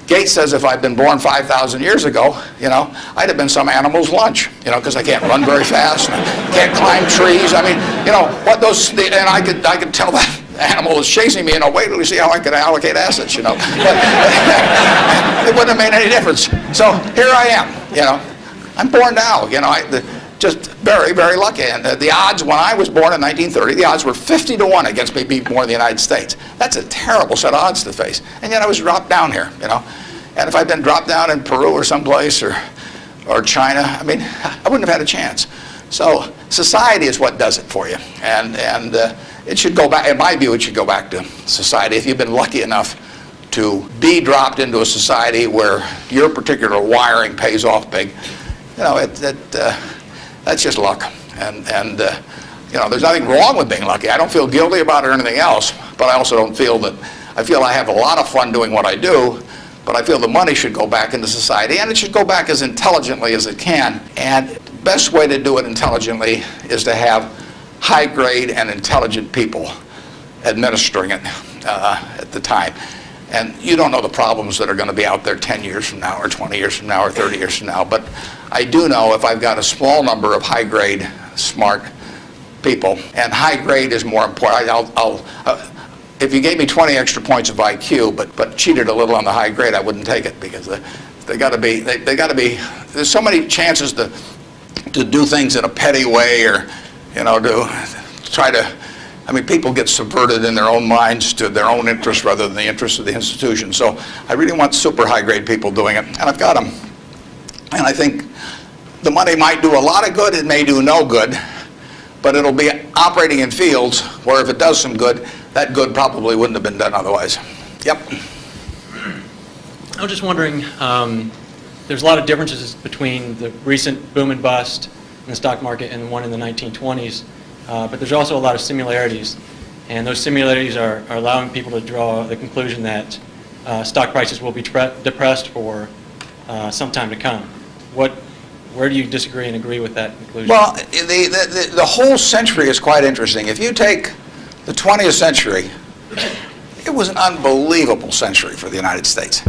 Gates says if I'd been born 5,000 years ago, I'd have been some animal's lunch, because I can't run very fast, and I can't climb trees. And I could tell that animal is chasing me, wait till we see how I can allocate assets, But it wouldn't have made any difference. So here I am, I'm born now, just very, very lucky. And the odds when I was born in 1930, the odds were 50 to 1 against me being born in the United States. That's a terrible set of odds to face. And yet I was dropped down here, And if I'd been dropped down in Peru or someplace or China, I wouldn't have had a chance. So society is what does it for you. And it should go back, in my view, it should go back to society. If you've been lucky enough to be dropped into a society where your particular wiring pays off big, that's just luck. And there's nothing wrong with being lucky. I don't feel guilty about it or anything else, but I also don't feel that, I feel I have a lot of fun doing what I do, but I feel the money should go back into society, and it should go back as intelligently as it can. And the best way to do it intelligently is to have high-grade and intelligent people administering it at the time. And you don't know the problems that are going to be out there 10 years from now or 20 years from now or 30 years from now, but I do know if I've got a small number of high-grade, smart people, and high-grade is more important. If you gave me 20 extra points of IQ, but cheated a little on the high grade, I wouldn't take it, because they got to be. There's so many chances to do things in a petty way, or to try to. People get subverted in their own minds to their own interests rather than the interests of the institution. So I really want super high grade people doing it, and I've got them. And I think the money might do a lot of good. It may do no good, but it'll be operating in fields where if it does some good, that good probably wouldn't have been done otherwise. Yep. I was just wondering, there's a lot of differences between the recent boom and bust in the stock market and the one in the 1920s, but there's also a lot of similarities. And those similarities are allowing people to draw the conclusion that stock prices will be depressed for some time to come. Where do you disagree and agree with that conclusion? Well, the whole century is quite interesting. If you take the 20th century, it was an unbelievable century for the United States.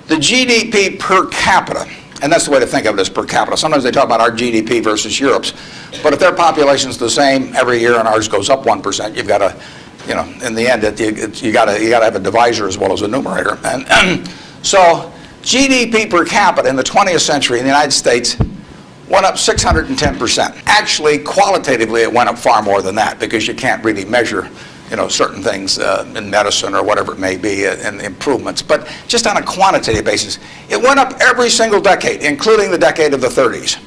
The GDP per capita, and that's the way to think of it as per capita. Sometimes they talk about our GDP versus Europe's, but if their population's the same every year and ours goes up 1%, you've got to, you know, in the end, you got to have a divisor as well as a numerator. And so GDP per capita in the 20th century in the United States went up 610%. Actually, qualitatively, it went up far more than that because you can't really measure, you know, certain things in medicine or whatever it may be and improvements. But just on a quantitative basis, it went up every single decade, including the decade of the 30s.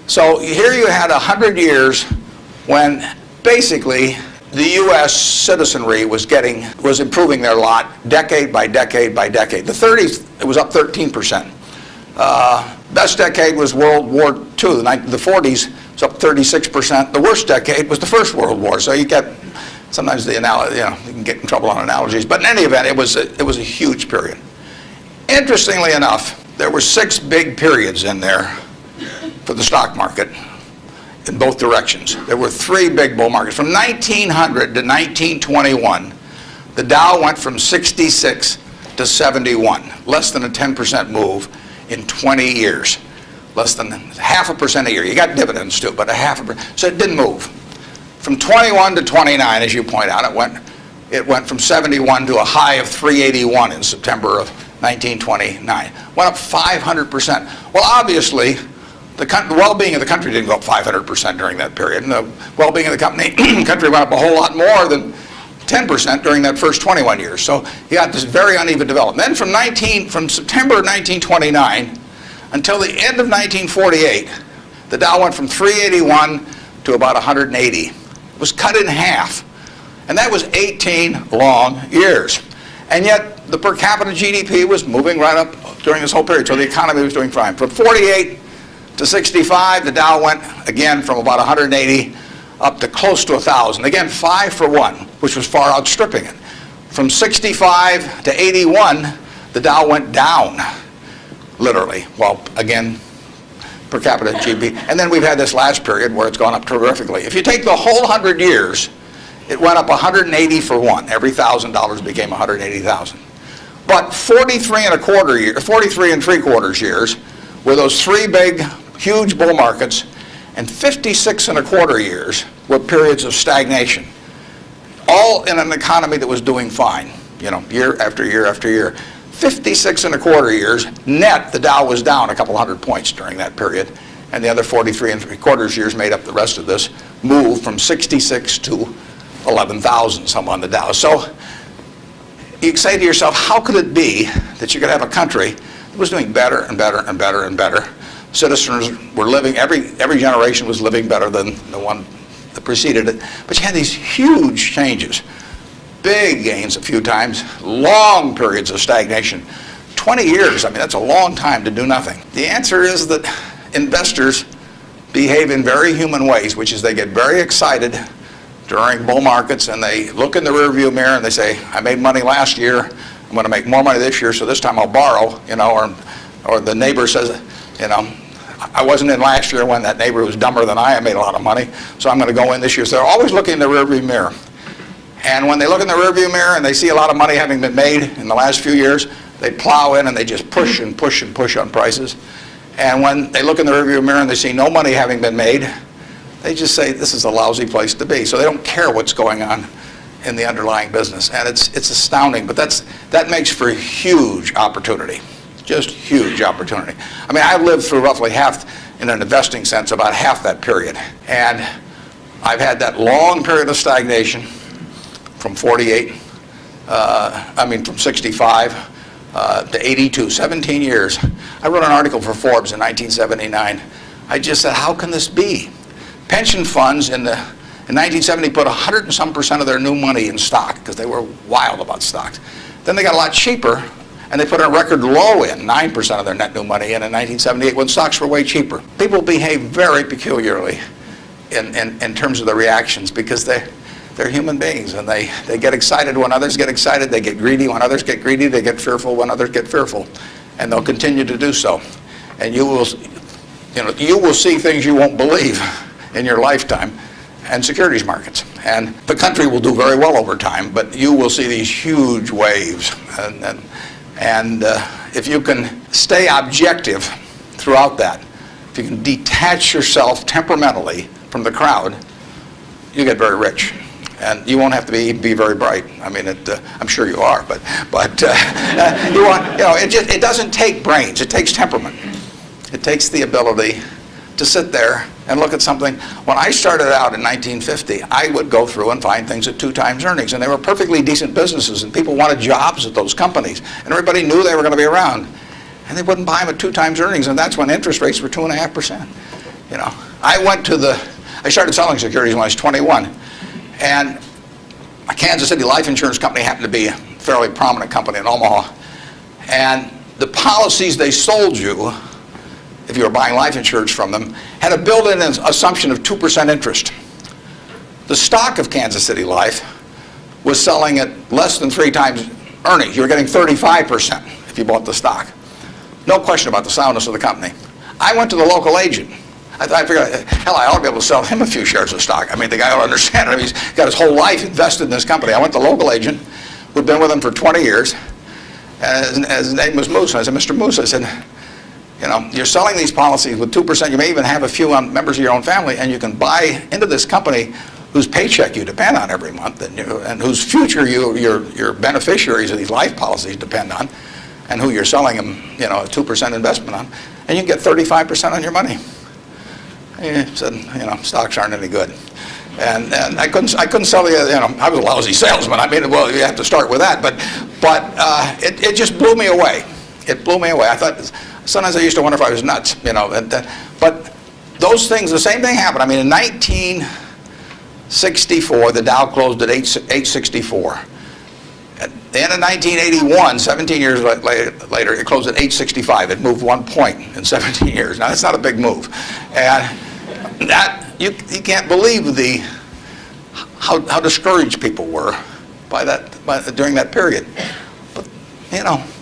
So here you had 100 years when basically the U.S. citizenry was improving their lot decade by decade by decade. The 30s, it was up 13%. Best decade was World War II. The 40s was up 36%. The worst decade was the First World War. So you get sometimes the analogy, you know, you can get in trouble on analogies. But in any event, it was a huge period. Interestingly enough, there were 6 big periods in there for the stock market in both directions. There were 3 big bull markets. From 1900 to 1921, the Dow went from 66 to 71, less than a 10% move in 20 years, less than 0.5% a year. You got dividends too, but 0.5%. So it didn't move. From 21 to 29, as you point out, it went from 71 to a high of 381 in September of 1929. Went up 500%. Well, obviously, the well-being of the country didn't go up 500% during that period, and the well-being of the country went up a whole lot more than 10% during that first 21 years. So you got this very uneven development. Then from September 1929 until the end of 1948, the Dow went from 381 to about 180. It was cut in half. And that was 18 long years. And yet the per capita GDP was moving right up during this whole period. So the economy was doing fine. From 48 to 65, the Dow went again from about 180 up to close to 1,000. Again, 5 for 1, which was far outstripping it. From 65 to 81, the Dow went down, literally. Well, again, per capita GDP. And then we've had this last period where it's gone up terrifically. If you take the whole 100 years, it went up 180 for 1. Every $1,000 became 180,000. But 43 and 3/4 years were those 3 big, huge bull markets, and 56 and 1/4 years were periods of stagnation, all in an economy that was doing fine, you know, year after year after year. 56 and 1/4 years, net, the Dow was down a couple hundred points during that period, and the other 43 and 3/4 years made up the rest of this move from 66 to 11,000 some on the Dow. So you say to yourself, how could it be that you could have a country that was doing better and better and better and better? Citizens were living, every generation was living better than the one that preceded it. But you had these huge changes, big gains a few times, long periods of stagnation. 20 years, I mean, that's a long time to do nothing. The answer is that investors behave in very human ways, which is they get very excited during bull markets and they look in the rearview mirror and they say, I made money last year, I'm going to make more money this year, so this time I'll borrow, you know, or the neighbor says, you know, I wasn't in last year when that neighbor was dumber than I made a lot of money, so I'm going to go in this year. So they're always looking in the rearview mirror. And when they look in the rearview mirror and they see a lot of money having been made in the last few years, they plow in and they just push and push and push on prices. And when they look in the rearview mirror and they see no money having been made, they just say this is a lousy place to be. So they don't care what's going on in the underlying business. And it's astounding, but that makes for huge opportunity. Just huge opportunity. I mean, I've lived through roughly half, in an investing sense, about half that period. And I've had that long period of stagnation from 48, from 65 to 82, 17 years. I wrote an article for Forbes in 1979. I just said, how can this be? Pension funds in 1970 put 100 and some % of their new money in stock because they were wild about stocks. Then they got a lot cheaper, and they put a record low in, 9% of their net new money in 1978 when stocks were way cheaper. People behave very peculiarly in terms of the reactions because they're human beings, and they get excited when others get excited. They get greedy when others get greedy. They get fearful when others get fearful, and they'll continue to do so. And you will see things you won't believe in your lifetime, and securities markets. And the country will do very well over time, but you will see these huge waves. And if you can stay objective throughout that, if you can detach yourself temperamentally from the crowd, you get very rich. And you won't have to be very bright. I mean, I'm sure you are, but it doesn't take brains. It takes temperament. It takes the ability to sit there and look at something. When I started out in 1950, I would go through and find things at 2 times earnings, and they were perfectly decent businesses, and people wanted jobs at those companies, and everybody knew they were going to be around, and they wouldn't buy them at 2 times earnings, and that's when interest rates were 2.5%. I started selling securities when I was 21, and a Kansas City life insurance company happened to be a fairly prominent company in Omaha, and the policies they sold you, if you were buying life insurance from them, had a built-in assumption of 2% interest. The stock of Kansas City Life was selling at less than 3 times earnings. You were getting 35% if you bought the stock. No question about the soundness of the company. I went to the local agent. I figured, hell, I ought to be able to sell him a few shares of stock. I mean, the guy ought to understand it. He's got his whole life invested in this company. I went to the local agent who'd been with him for 20 years, and his name was Moose. And I said, Mr. Moose, I said, you're selling these policies with 2%. You may even have a few members of your own family, and you can buy into this company whose paycheck you depend on every month, and whose future your beneficiaries of these life policies depend on, and who you're selling them, a 2% investment on, and you can get 35% on your money. He said, stocks aren't any good. And I couldn't sell you, I was a lousy salesman. I mean, well, you have to start with that. But it just blew me away. It blew me away. I thought, sometimes I used to wonder if I was nuts, But those things, the same thing happened. I mean, in 1964, the Dow closed at 864. At the end of 1981, 17 years later, it closed at 865. It moved 1 point in 17 years. Now, that's not a big move. And that, you can't believe how discouraged people were during that period. But,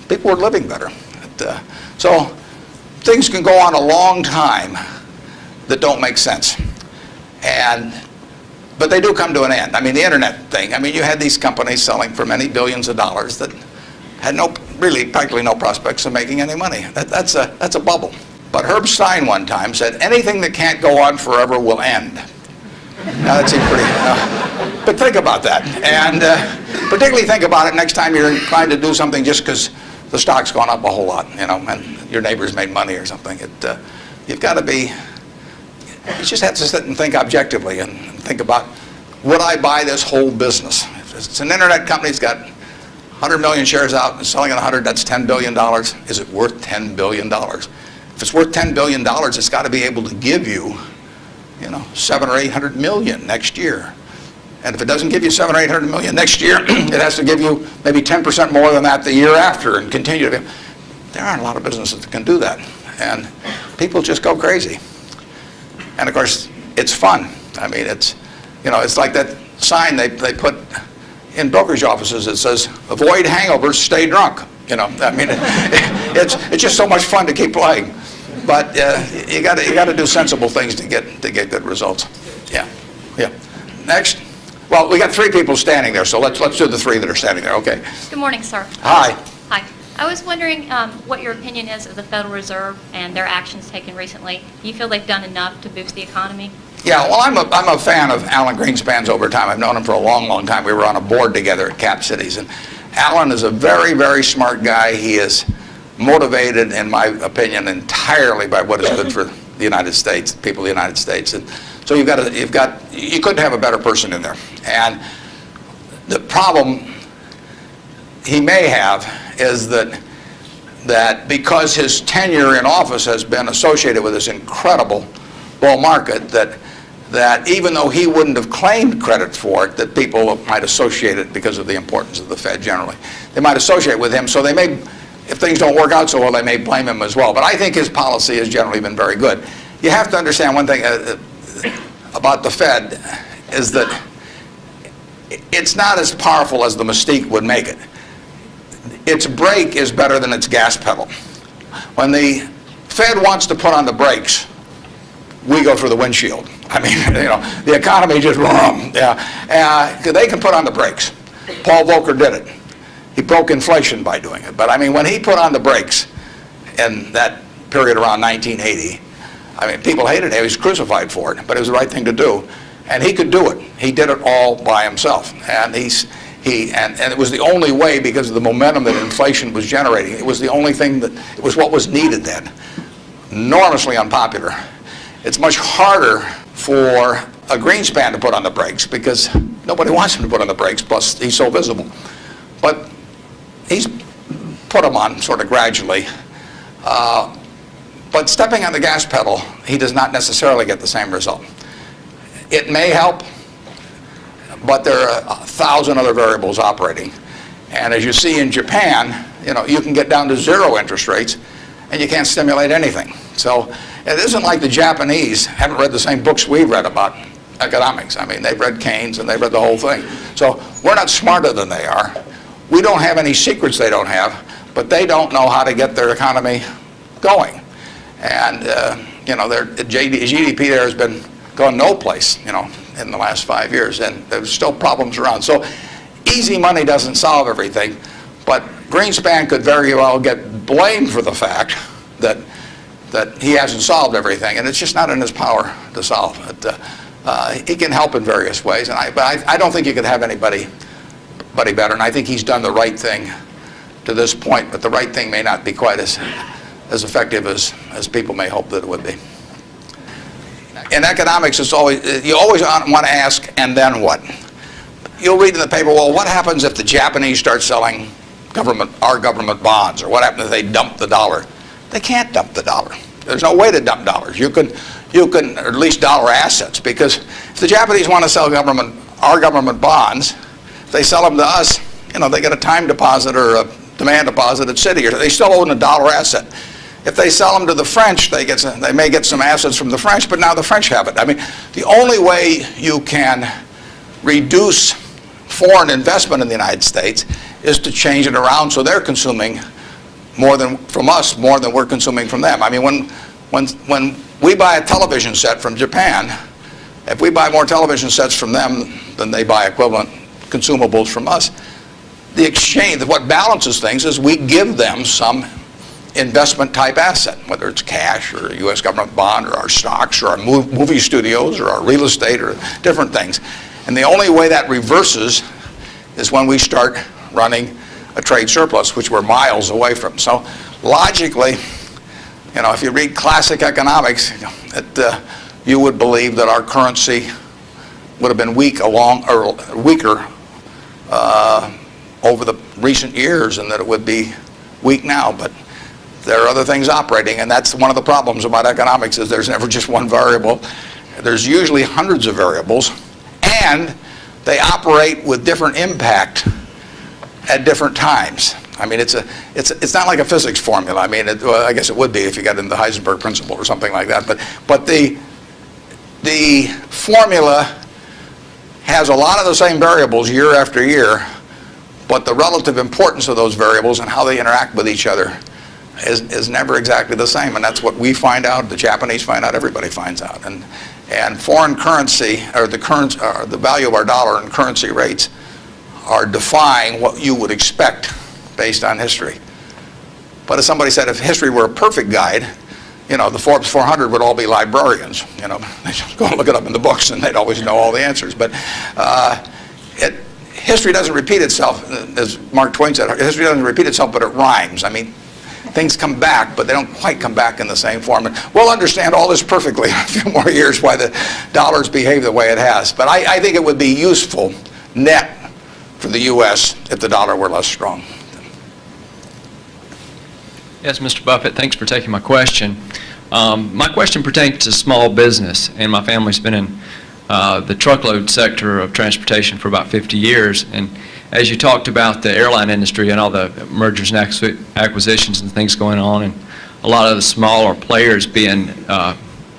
people were living better. So things can go on a long time that don't make sense. But they do come to an end. I mean, the internet thing. I mean, you had these companies selling for many billions of dollars that had practically no prospects of making any money. That's a bubble. But Herb Stein one time said, anything that can't go on forever will end. Now, that seems pretty... but think about that. And particularly think about it next time you're trying to do something just because the stock's gone up a whole lot, and your neighbor's made money or something. You've got to be... You just have to sit and think objectively and think about, would I buy this whole business? If it's an internet company that's got 100 million shares out and selling at 100, that's $10 billion. Is it worth $10 billion? If it's worth $10 billion, it's got to be able to give you, 700 or 800 million next year. And if it doesn't give you 700 or 800 million next year, it has to give you maybe 10% more than that the year after and continue to. There aren't a lot of businesses that can do that. And people just go crazy. And of course, it's fun. I mean, it's like that sign they put in brokerage offices that says, avoid hangovers, stay drunk. I mean, it's just so much fun to keep playing. But you got to do sensible things to get good results. Yeah. Next. Well, we got 3 people standing there, so let's do the 3 that are standing there. Okay. Good morning, sir. Hi. Hi. I was wondering what your opinion is of the Federal Reserve and their actions taken recently. Do you feel they've done enough to boost the economy? Yeah, well, I'm a fan of Alan Greenspan's over time. I've known him for a long, long time. We were on a board together at Cap Cities, and Alan is a very, very smart guy. He is motivated, in my opinion, entirely by what is good for the United States, people of the United States. And so you couldn't have a better person in there. And the problem he may have is that because his tenure in office has been associated with this incredible bull market, that even though he wouldn't have claimed credit for it, that people might associate it because of the importance of the Fed generally. They might associate with him, so they may, if things don't work out so well, they may blame him as well. But I think his policy has generally been very good. You have to understand one thing about the Fed is that it's not as powerful as the Mystique would make it. Its brake is better than its gas pedal. When the Fed wants to put on the brakes, we go through the windshield. I mean, you know, the economy just, yeah. They can put on the brakes. Paul Volcker did it. He broke inflation by doing it. But I mean, when he put on the brakes in that period around 1980, I mean, people hated him. He was crucified for it, but it was the right thing to do. And he could do it. He did it all by himself. And and it was the only way, because of the momentum that inflation was generating. It was the only thing it was what was needed then. Enormously unpopular. It's much harder for a Greenspan to put on the brakes because nobody wants him to put on the brakes, plus he's so visible. But he's put them on sort of gradually. But stepping on the gas pedal, he does not necessarily get the same result. It may help, but there are 1,000 other variables operating. And as you see in Japan, you know, you can get down to 0 interest rates and you can't stimulate anything. So it isn't like the Japanese haven't read the same books we've read about economics. I mean, they've read Keynes and they've read the whole thing. So we're not smarter than they are. We don't have any secrets they don't have, but they don't know how to get their economy going. And, you know, their GDP there has been gone no place, you know, in the last 5 years, and there's still problems around. So easy money doesn't solve everything, but Greenspan could very well get blamed for the fact that he hasn't solved everything, and it's just not in his power to solve it. He can help in various ways, but I don't think you could have anybody better, and I think he's done the right thing to this point, but the right thing may not be quite as effective as people may hope that it would be. In economics, you always want to ask, and then what? You'll read in the paper, well, what happens if the Japanese start selling our government bonds, or what happens if they dump the dollar? They can't dump the dollar. There's no way to dump dollars. You can, or at least dollar assets, because if the Japanese want to sell our government bonds, if they sell them to us, you know, they get a time deposit or a demand deposit at Citi, or they still own a dollar asset. If they sell them to the French, they may get some assets from the French, but now the French have it. I mean, the only way you can reduce foreign investment in the United States is to change it around so they're consuming more than from us, more than we're consuming from them. I mean, when we buy a television set from Japan, if we buy more television sets from them than they buy equivalent consumables from us, the exchange, what balances things is we give them some investment type asset, whether it's cash or a U.S. government bond or our stocks or our movie studios or our real estate or different things. And the only way that reverses is when we start running a trade surplus, which we're miles away from. So logically, you know, if you read classic economics, you would believe that our currency would have been weaker over the recent years, and that it would be weak now. But there are other things operating, and that's one of the problems about economics, is there's never just one variable. There's usually hundreds of variables, and they operate with different impact at different times. I mean, it's not like a physics formula. I mean, well, I guess it would be if you got into the Heisenberg principle or something like that. But the formula has a lot of the same variables year after year, but the relative importance of those variables and how they interact with each other is never exactly the same. And that's what we find out, the Japanese find out, everybody finds out. And foreign currency, or the value of our dollar and currency rates, are defying what you would expect based on history. But as somebody said, if history were a perfect guide, you know, the Forbes 400 would all be librarians. You know, they just go and look it up in the books and they'd always know all the answers. But history doesn't repeat itself, as Mark Twain said, history doesn't repeat itself, but it rhymes. I mean, things come back, but they don't quite come back in the same form. And we'll understand all this perfectly in a few more years, why the dollar's behaved the way it has. But I think it would be useful net for the U.S. if the dollar were less strong. Yes, Mr. Buffett, thanks for taking my question. My question pertains to small business, and my family's been in the truckload sector of transportation for about 50 years. And as you talked about the airline industry and all the mergers and acquisitions and things going on, and a lot of the smaller players being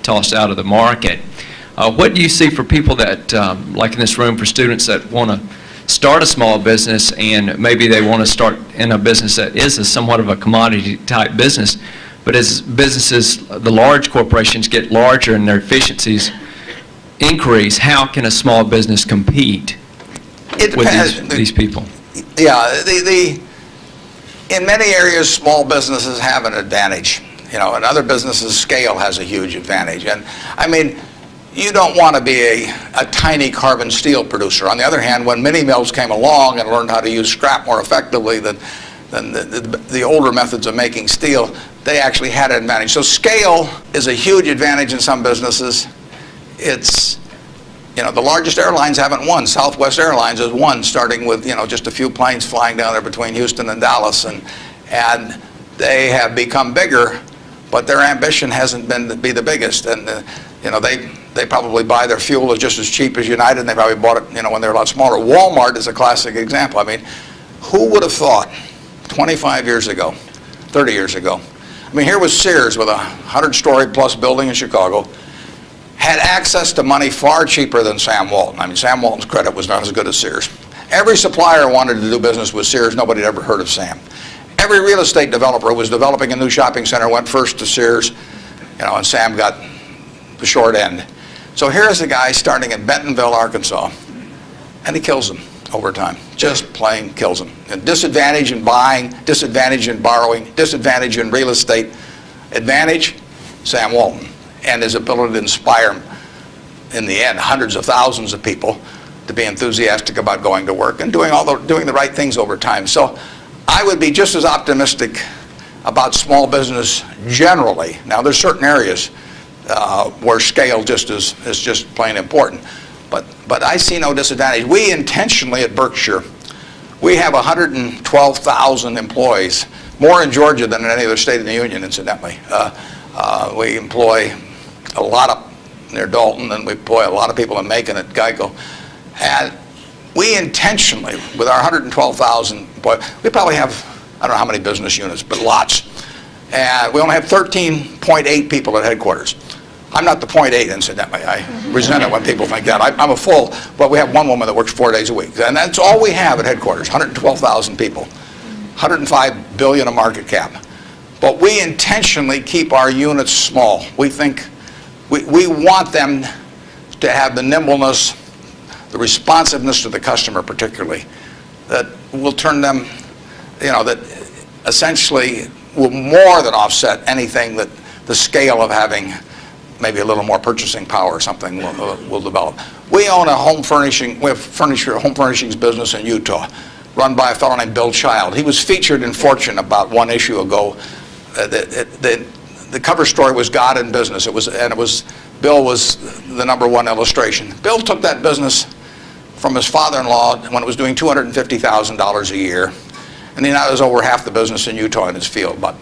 tossed out of the market, what do you see for people that, like in this room, for students that want to start a small business and maybe they want to start in a business that is somewhat of a commodity type business, but as businesses, the large corporations get larger and their efficiencies increase, how can a small business compete with these people? Yeah, in many areas, small businesses have an advantage. You know, in other businesses, scale has a huge advantage. And I mean, you don't want to be a tiny carbon steel producer. On the other hand, when mini mills came along and learned how to use scrap more effectively than the older methods of making steel, they actually had an advantage. So scale is a huge advantage in some businesses. It's, you know, the largest airlines haven't won. Southwest Airlines has won, starting with, you know, just a few planes flying down there between Houston and Dallas, and they have become bigger, but their ambition hasn't been to be the biggest. And you know, they probably buy their fuel at just as cheap as United, and they probably bought it, you know, when they're a lot smaller. Walmart is a classic example. I mean, who would have thought 25 years ago, 30 years ago? I mean, here was Sears with a 100-story plus building in Chicago, had access to money far cheaper than Sam Walton. I mean, Sam Walton's credit was not as good as Sears. Every supplier wanted to do business with Sears. Nobody had ever heard of Sam. Every real estate developer who was developing a new shopping center went first to Sears, you know, and Sam got the short end. So here's a guy starting in Bentonville, Arkansas, and he kills them over time. Just plain kills them. And disadvantage in buying, disadvantage in borrowing, disadvantage in real estate. Advantage, Sam Walton, and his ability to inspire, in the end, hundreds of thousands of people to be enthusiastic about going to work and doing the right things over time. So I would be just as optimistic about small business generally. Now, there's certain areas where scale is just plain important, but I see no disadvantage. We intentionally at Berkshire, we have 112,000 employees, more in Georgia than in any other state in the union, incidentally. We employ a lot up near Dalton, and we employ a lot of people in Macon at Geico. And we intentionally, with our 112,000 employees, we probably have, I don't know how many business units, but lots. And we only have 13.8 people at headquarters. I'm not the 0.8, incidentally. I resent it when people think that. I'm a full, but we have one woman that works 4 days a week. And that's all we have at headquarters, 112,000 people, 105 billion a market cap. But we intentionally keep our units small. We think, we want them to have the nimbleness, the responsiveness to the customer particularly, that will turn them, you know, that essentially will more than offset anything that the scale of having maybe a little more purchasing power or something will develop. We own a home furnishings business in Utah, run by a fellow named Bill Child. He was featured in Fortune about one issue ago. The cover story was God in Business. Bill was the #1 illustration. Bill took that business from his father-in-law when it was doing $250,000 a year, and he now has over half the business in Utah in his field, about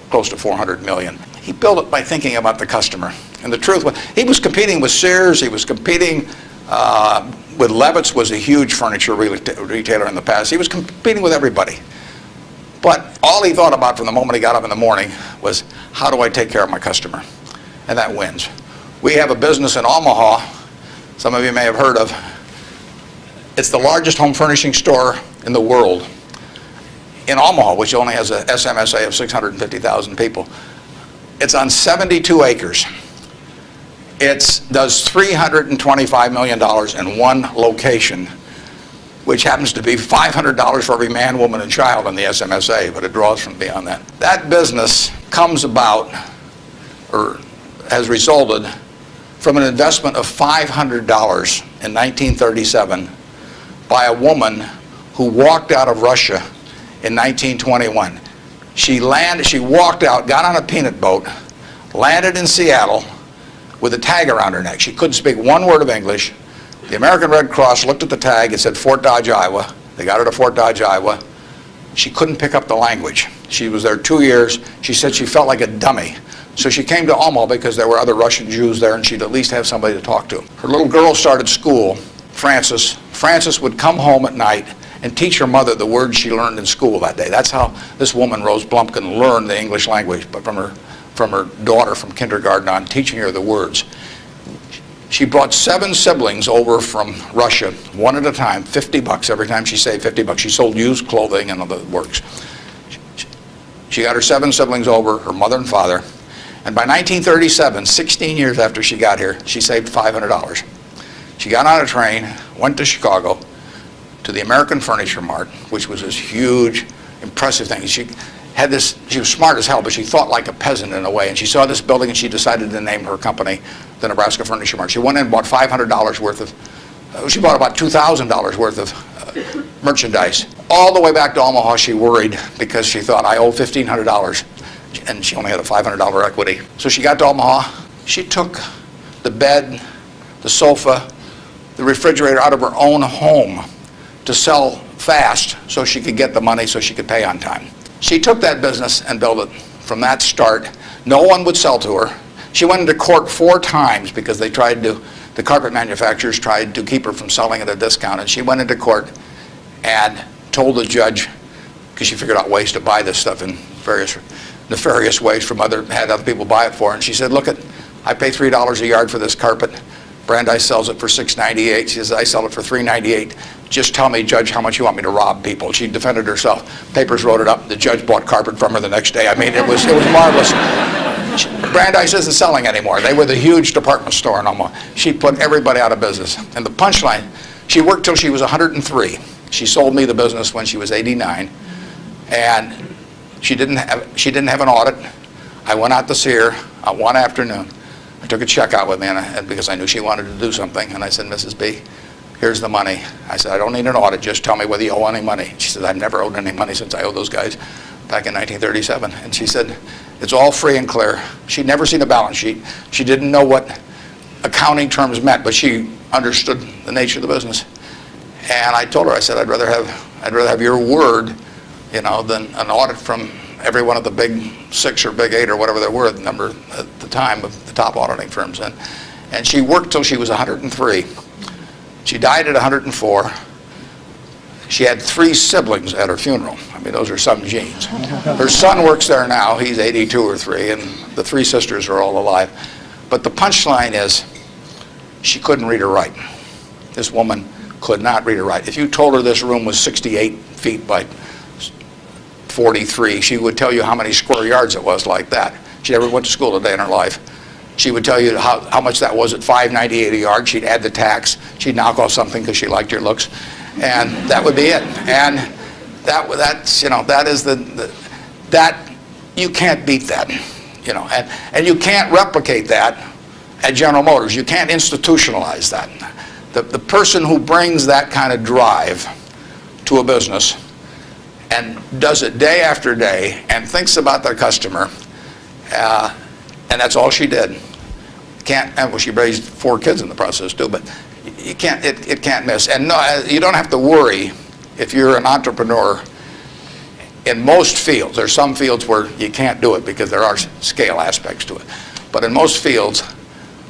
close to $400 million. He built it by thinking about the customer. And the truth was, he was competing with Sears, he was competing with Levitt's, was a huge furniture retailer in the past. He was competing with everybody. But all he thought about from the moment he got up in the morning was, how do I take care of my customer? And that wins. We have a business in Omaha, some of you may have heard of. It's the largest home furnishing store in the world. In Omaha, which only has a SMSA of 650,000 people. It's on 72 acres. It does $325 million in one location, which happens to be $500 for every man, woman, and child in the SMSA, but it draws from beyond that. That business comes about, or has resulted, from an investment of $500 in 1937 by a woman who walked out of Russia in 1921. She walked out, got on a peanut boat, landed in Seattle with a tag around her neck. She couldn't speak one word of English. The American Red Cross looked at the tag. It said Fort Dodge, Iowa. They got her to Fort Dodge, Iowa. She couldn't pick up the language. She was there 2 years. She said she felt like a dummy. So she came to Omaha because there were other Russian Jews there, and she'd at least have somebody to talk to. Her little girl started school, Frances. Frances would come home at night and teach her mother the words she learned in school that day. That's how this woman, Rose Blumpkin, learned the English language, but from her daughter from kindergarten on, teaching her the words. She brought 7 siblings over from Russia, one at a time, $50 every time she saved $50. She sold used clothing and other works. She got her 7 siblings over, her mother and father, and by 1937, 16 years after she got here, she saved $500. She got on a train, went to Chicago, to the American Furniture Mart, which was this huge, impressive thing. She was smart as hell, but she thought like a peasant in a way, and she saw this building and she decided to name her company the Nebraska Furniture Mart. She went in and bought $500 worth of, she bought about $2,000 worth of merchandise. All the way back to Omaha, she worried because she thought, I owe $1,500, and she only had a $500 equity. So she got to Omaha. She took the bed, the sofa, the refrigerator out of her own home to sell fast so she could get the money so she could pay on time. She took that business and built it from that start. No one would sell to her. She went into court 4 times because they tried to, the carpet manufacturers tried to keep her from selling at a discount, and she went into court and told the judge, because she figured out ways to buy this stuff in various nefarious ways from had other people buy it for her, and she said, look, I pay $3 a yard for this carpet. Brandeis sells it for $6.98. She says, I sell it for $3.98. Just tell me, Judge, how much you want me to rob people. She defended herself. Papers wrote it up. The judge bought carpet from her the next day. I mean, it was marvelous. Brandeis isn't selling anymore. They were the huge department store in Omaha. She put everybody out of business. And the punchline, she worked till she was 103. She sold me the business when she was 89. And she didn't have an audit. I went out to see her one afternoon. I took a check out with me because I knew she wanted to do something. And I said, Mrs. B, here's the money. I said, I don't need an audit. Just tell me whether you owe any money. She said, I've never owed any money since I owed those guys back in 1937. And she said, it's all free and clear. She'd never seen a balance sheet. She didn't know what accounting terms meant, but she understood the nature of the business. And I told her, I said, I'd rather have your word, than an audit from every one of the big 6 or big 8 or whatever there were, the number at the time of the top auditing firms. And she worked till she was 103. She died at 104. She had 3 siblings at her funeral. I mean, those are some genes. Her son works there now. He's 82 or 3, and the 3 sisters are all alive. But the punchline is, she couldn't read or write. This woman could not read or write. If you told her this room was 68 feet by 43, she would tell you how many square yards it was like that. She never went to school a day in her life. She would tell you how much that was at $5.98 a yard. She'd add the tax. She'd knock off something because she liked your looks, and that would be it. And that is that you can't beat that, and you can't replicate that at General Motors. You can't institutionalize that. The person who brings that kind of drive to a business and does it day after day and thinks about their customer, and that's all she did. She raised 4 kids in the process too, but you can't. It can't miss. And no, you don't have to worry if you're an entrepreneur. In most fields, there's some fields where you can't do it because there are scale aspects to it. But in most fields,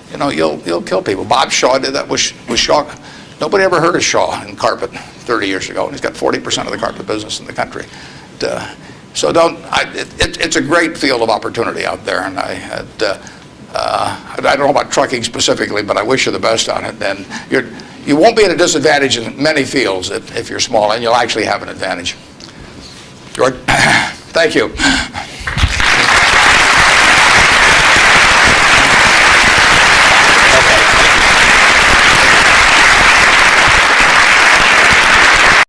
you'll kill people. Bob Shaw did that with Shaw. Nobody ever heard of Shaw in carpet 30 years ago, and he's got 40% of the carpet business in the country. So it's a great field of opportunity out there, and I don't know about trucking specifically, but I wish you the best on it. And you won't be at a disadvantage in many fields if you're small, and you'll actually have an advantage. George, thank you.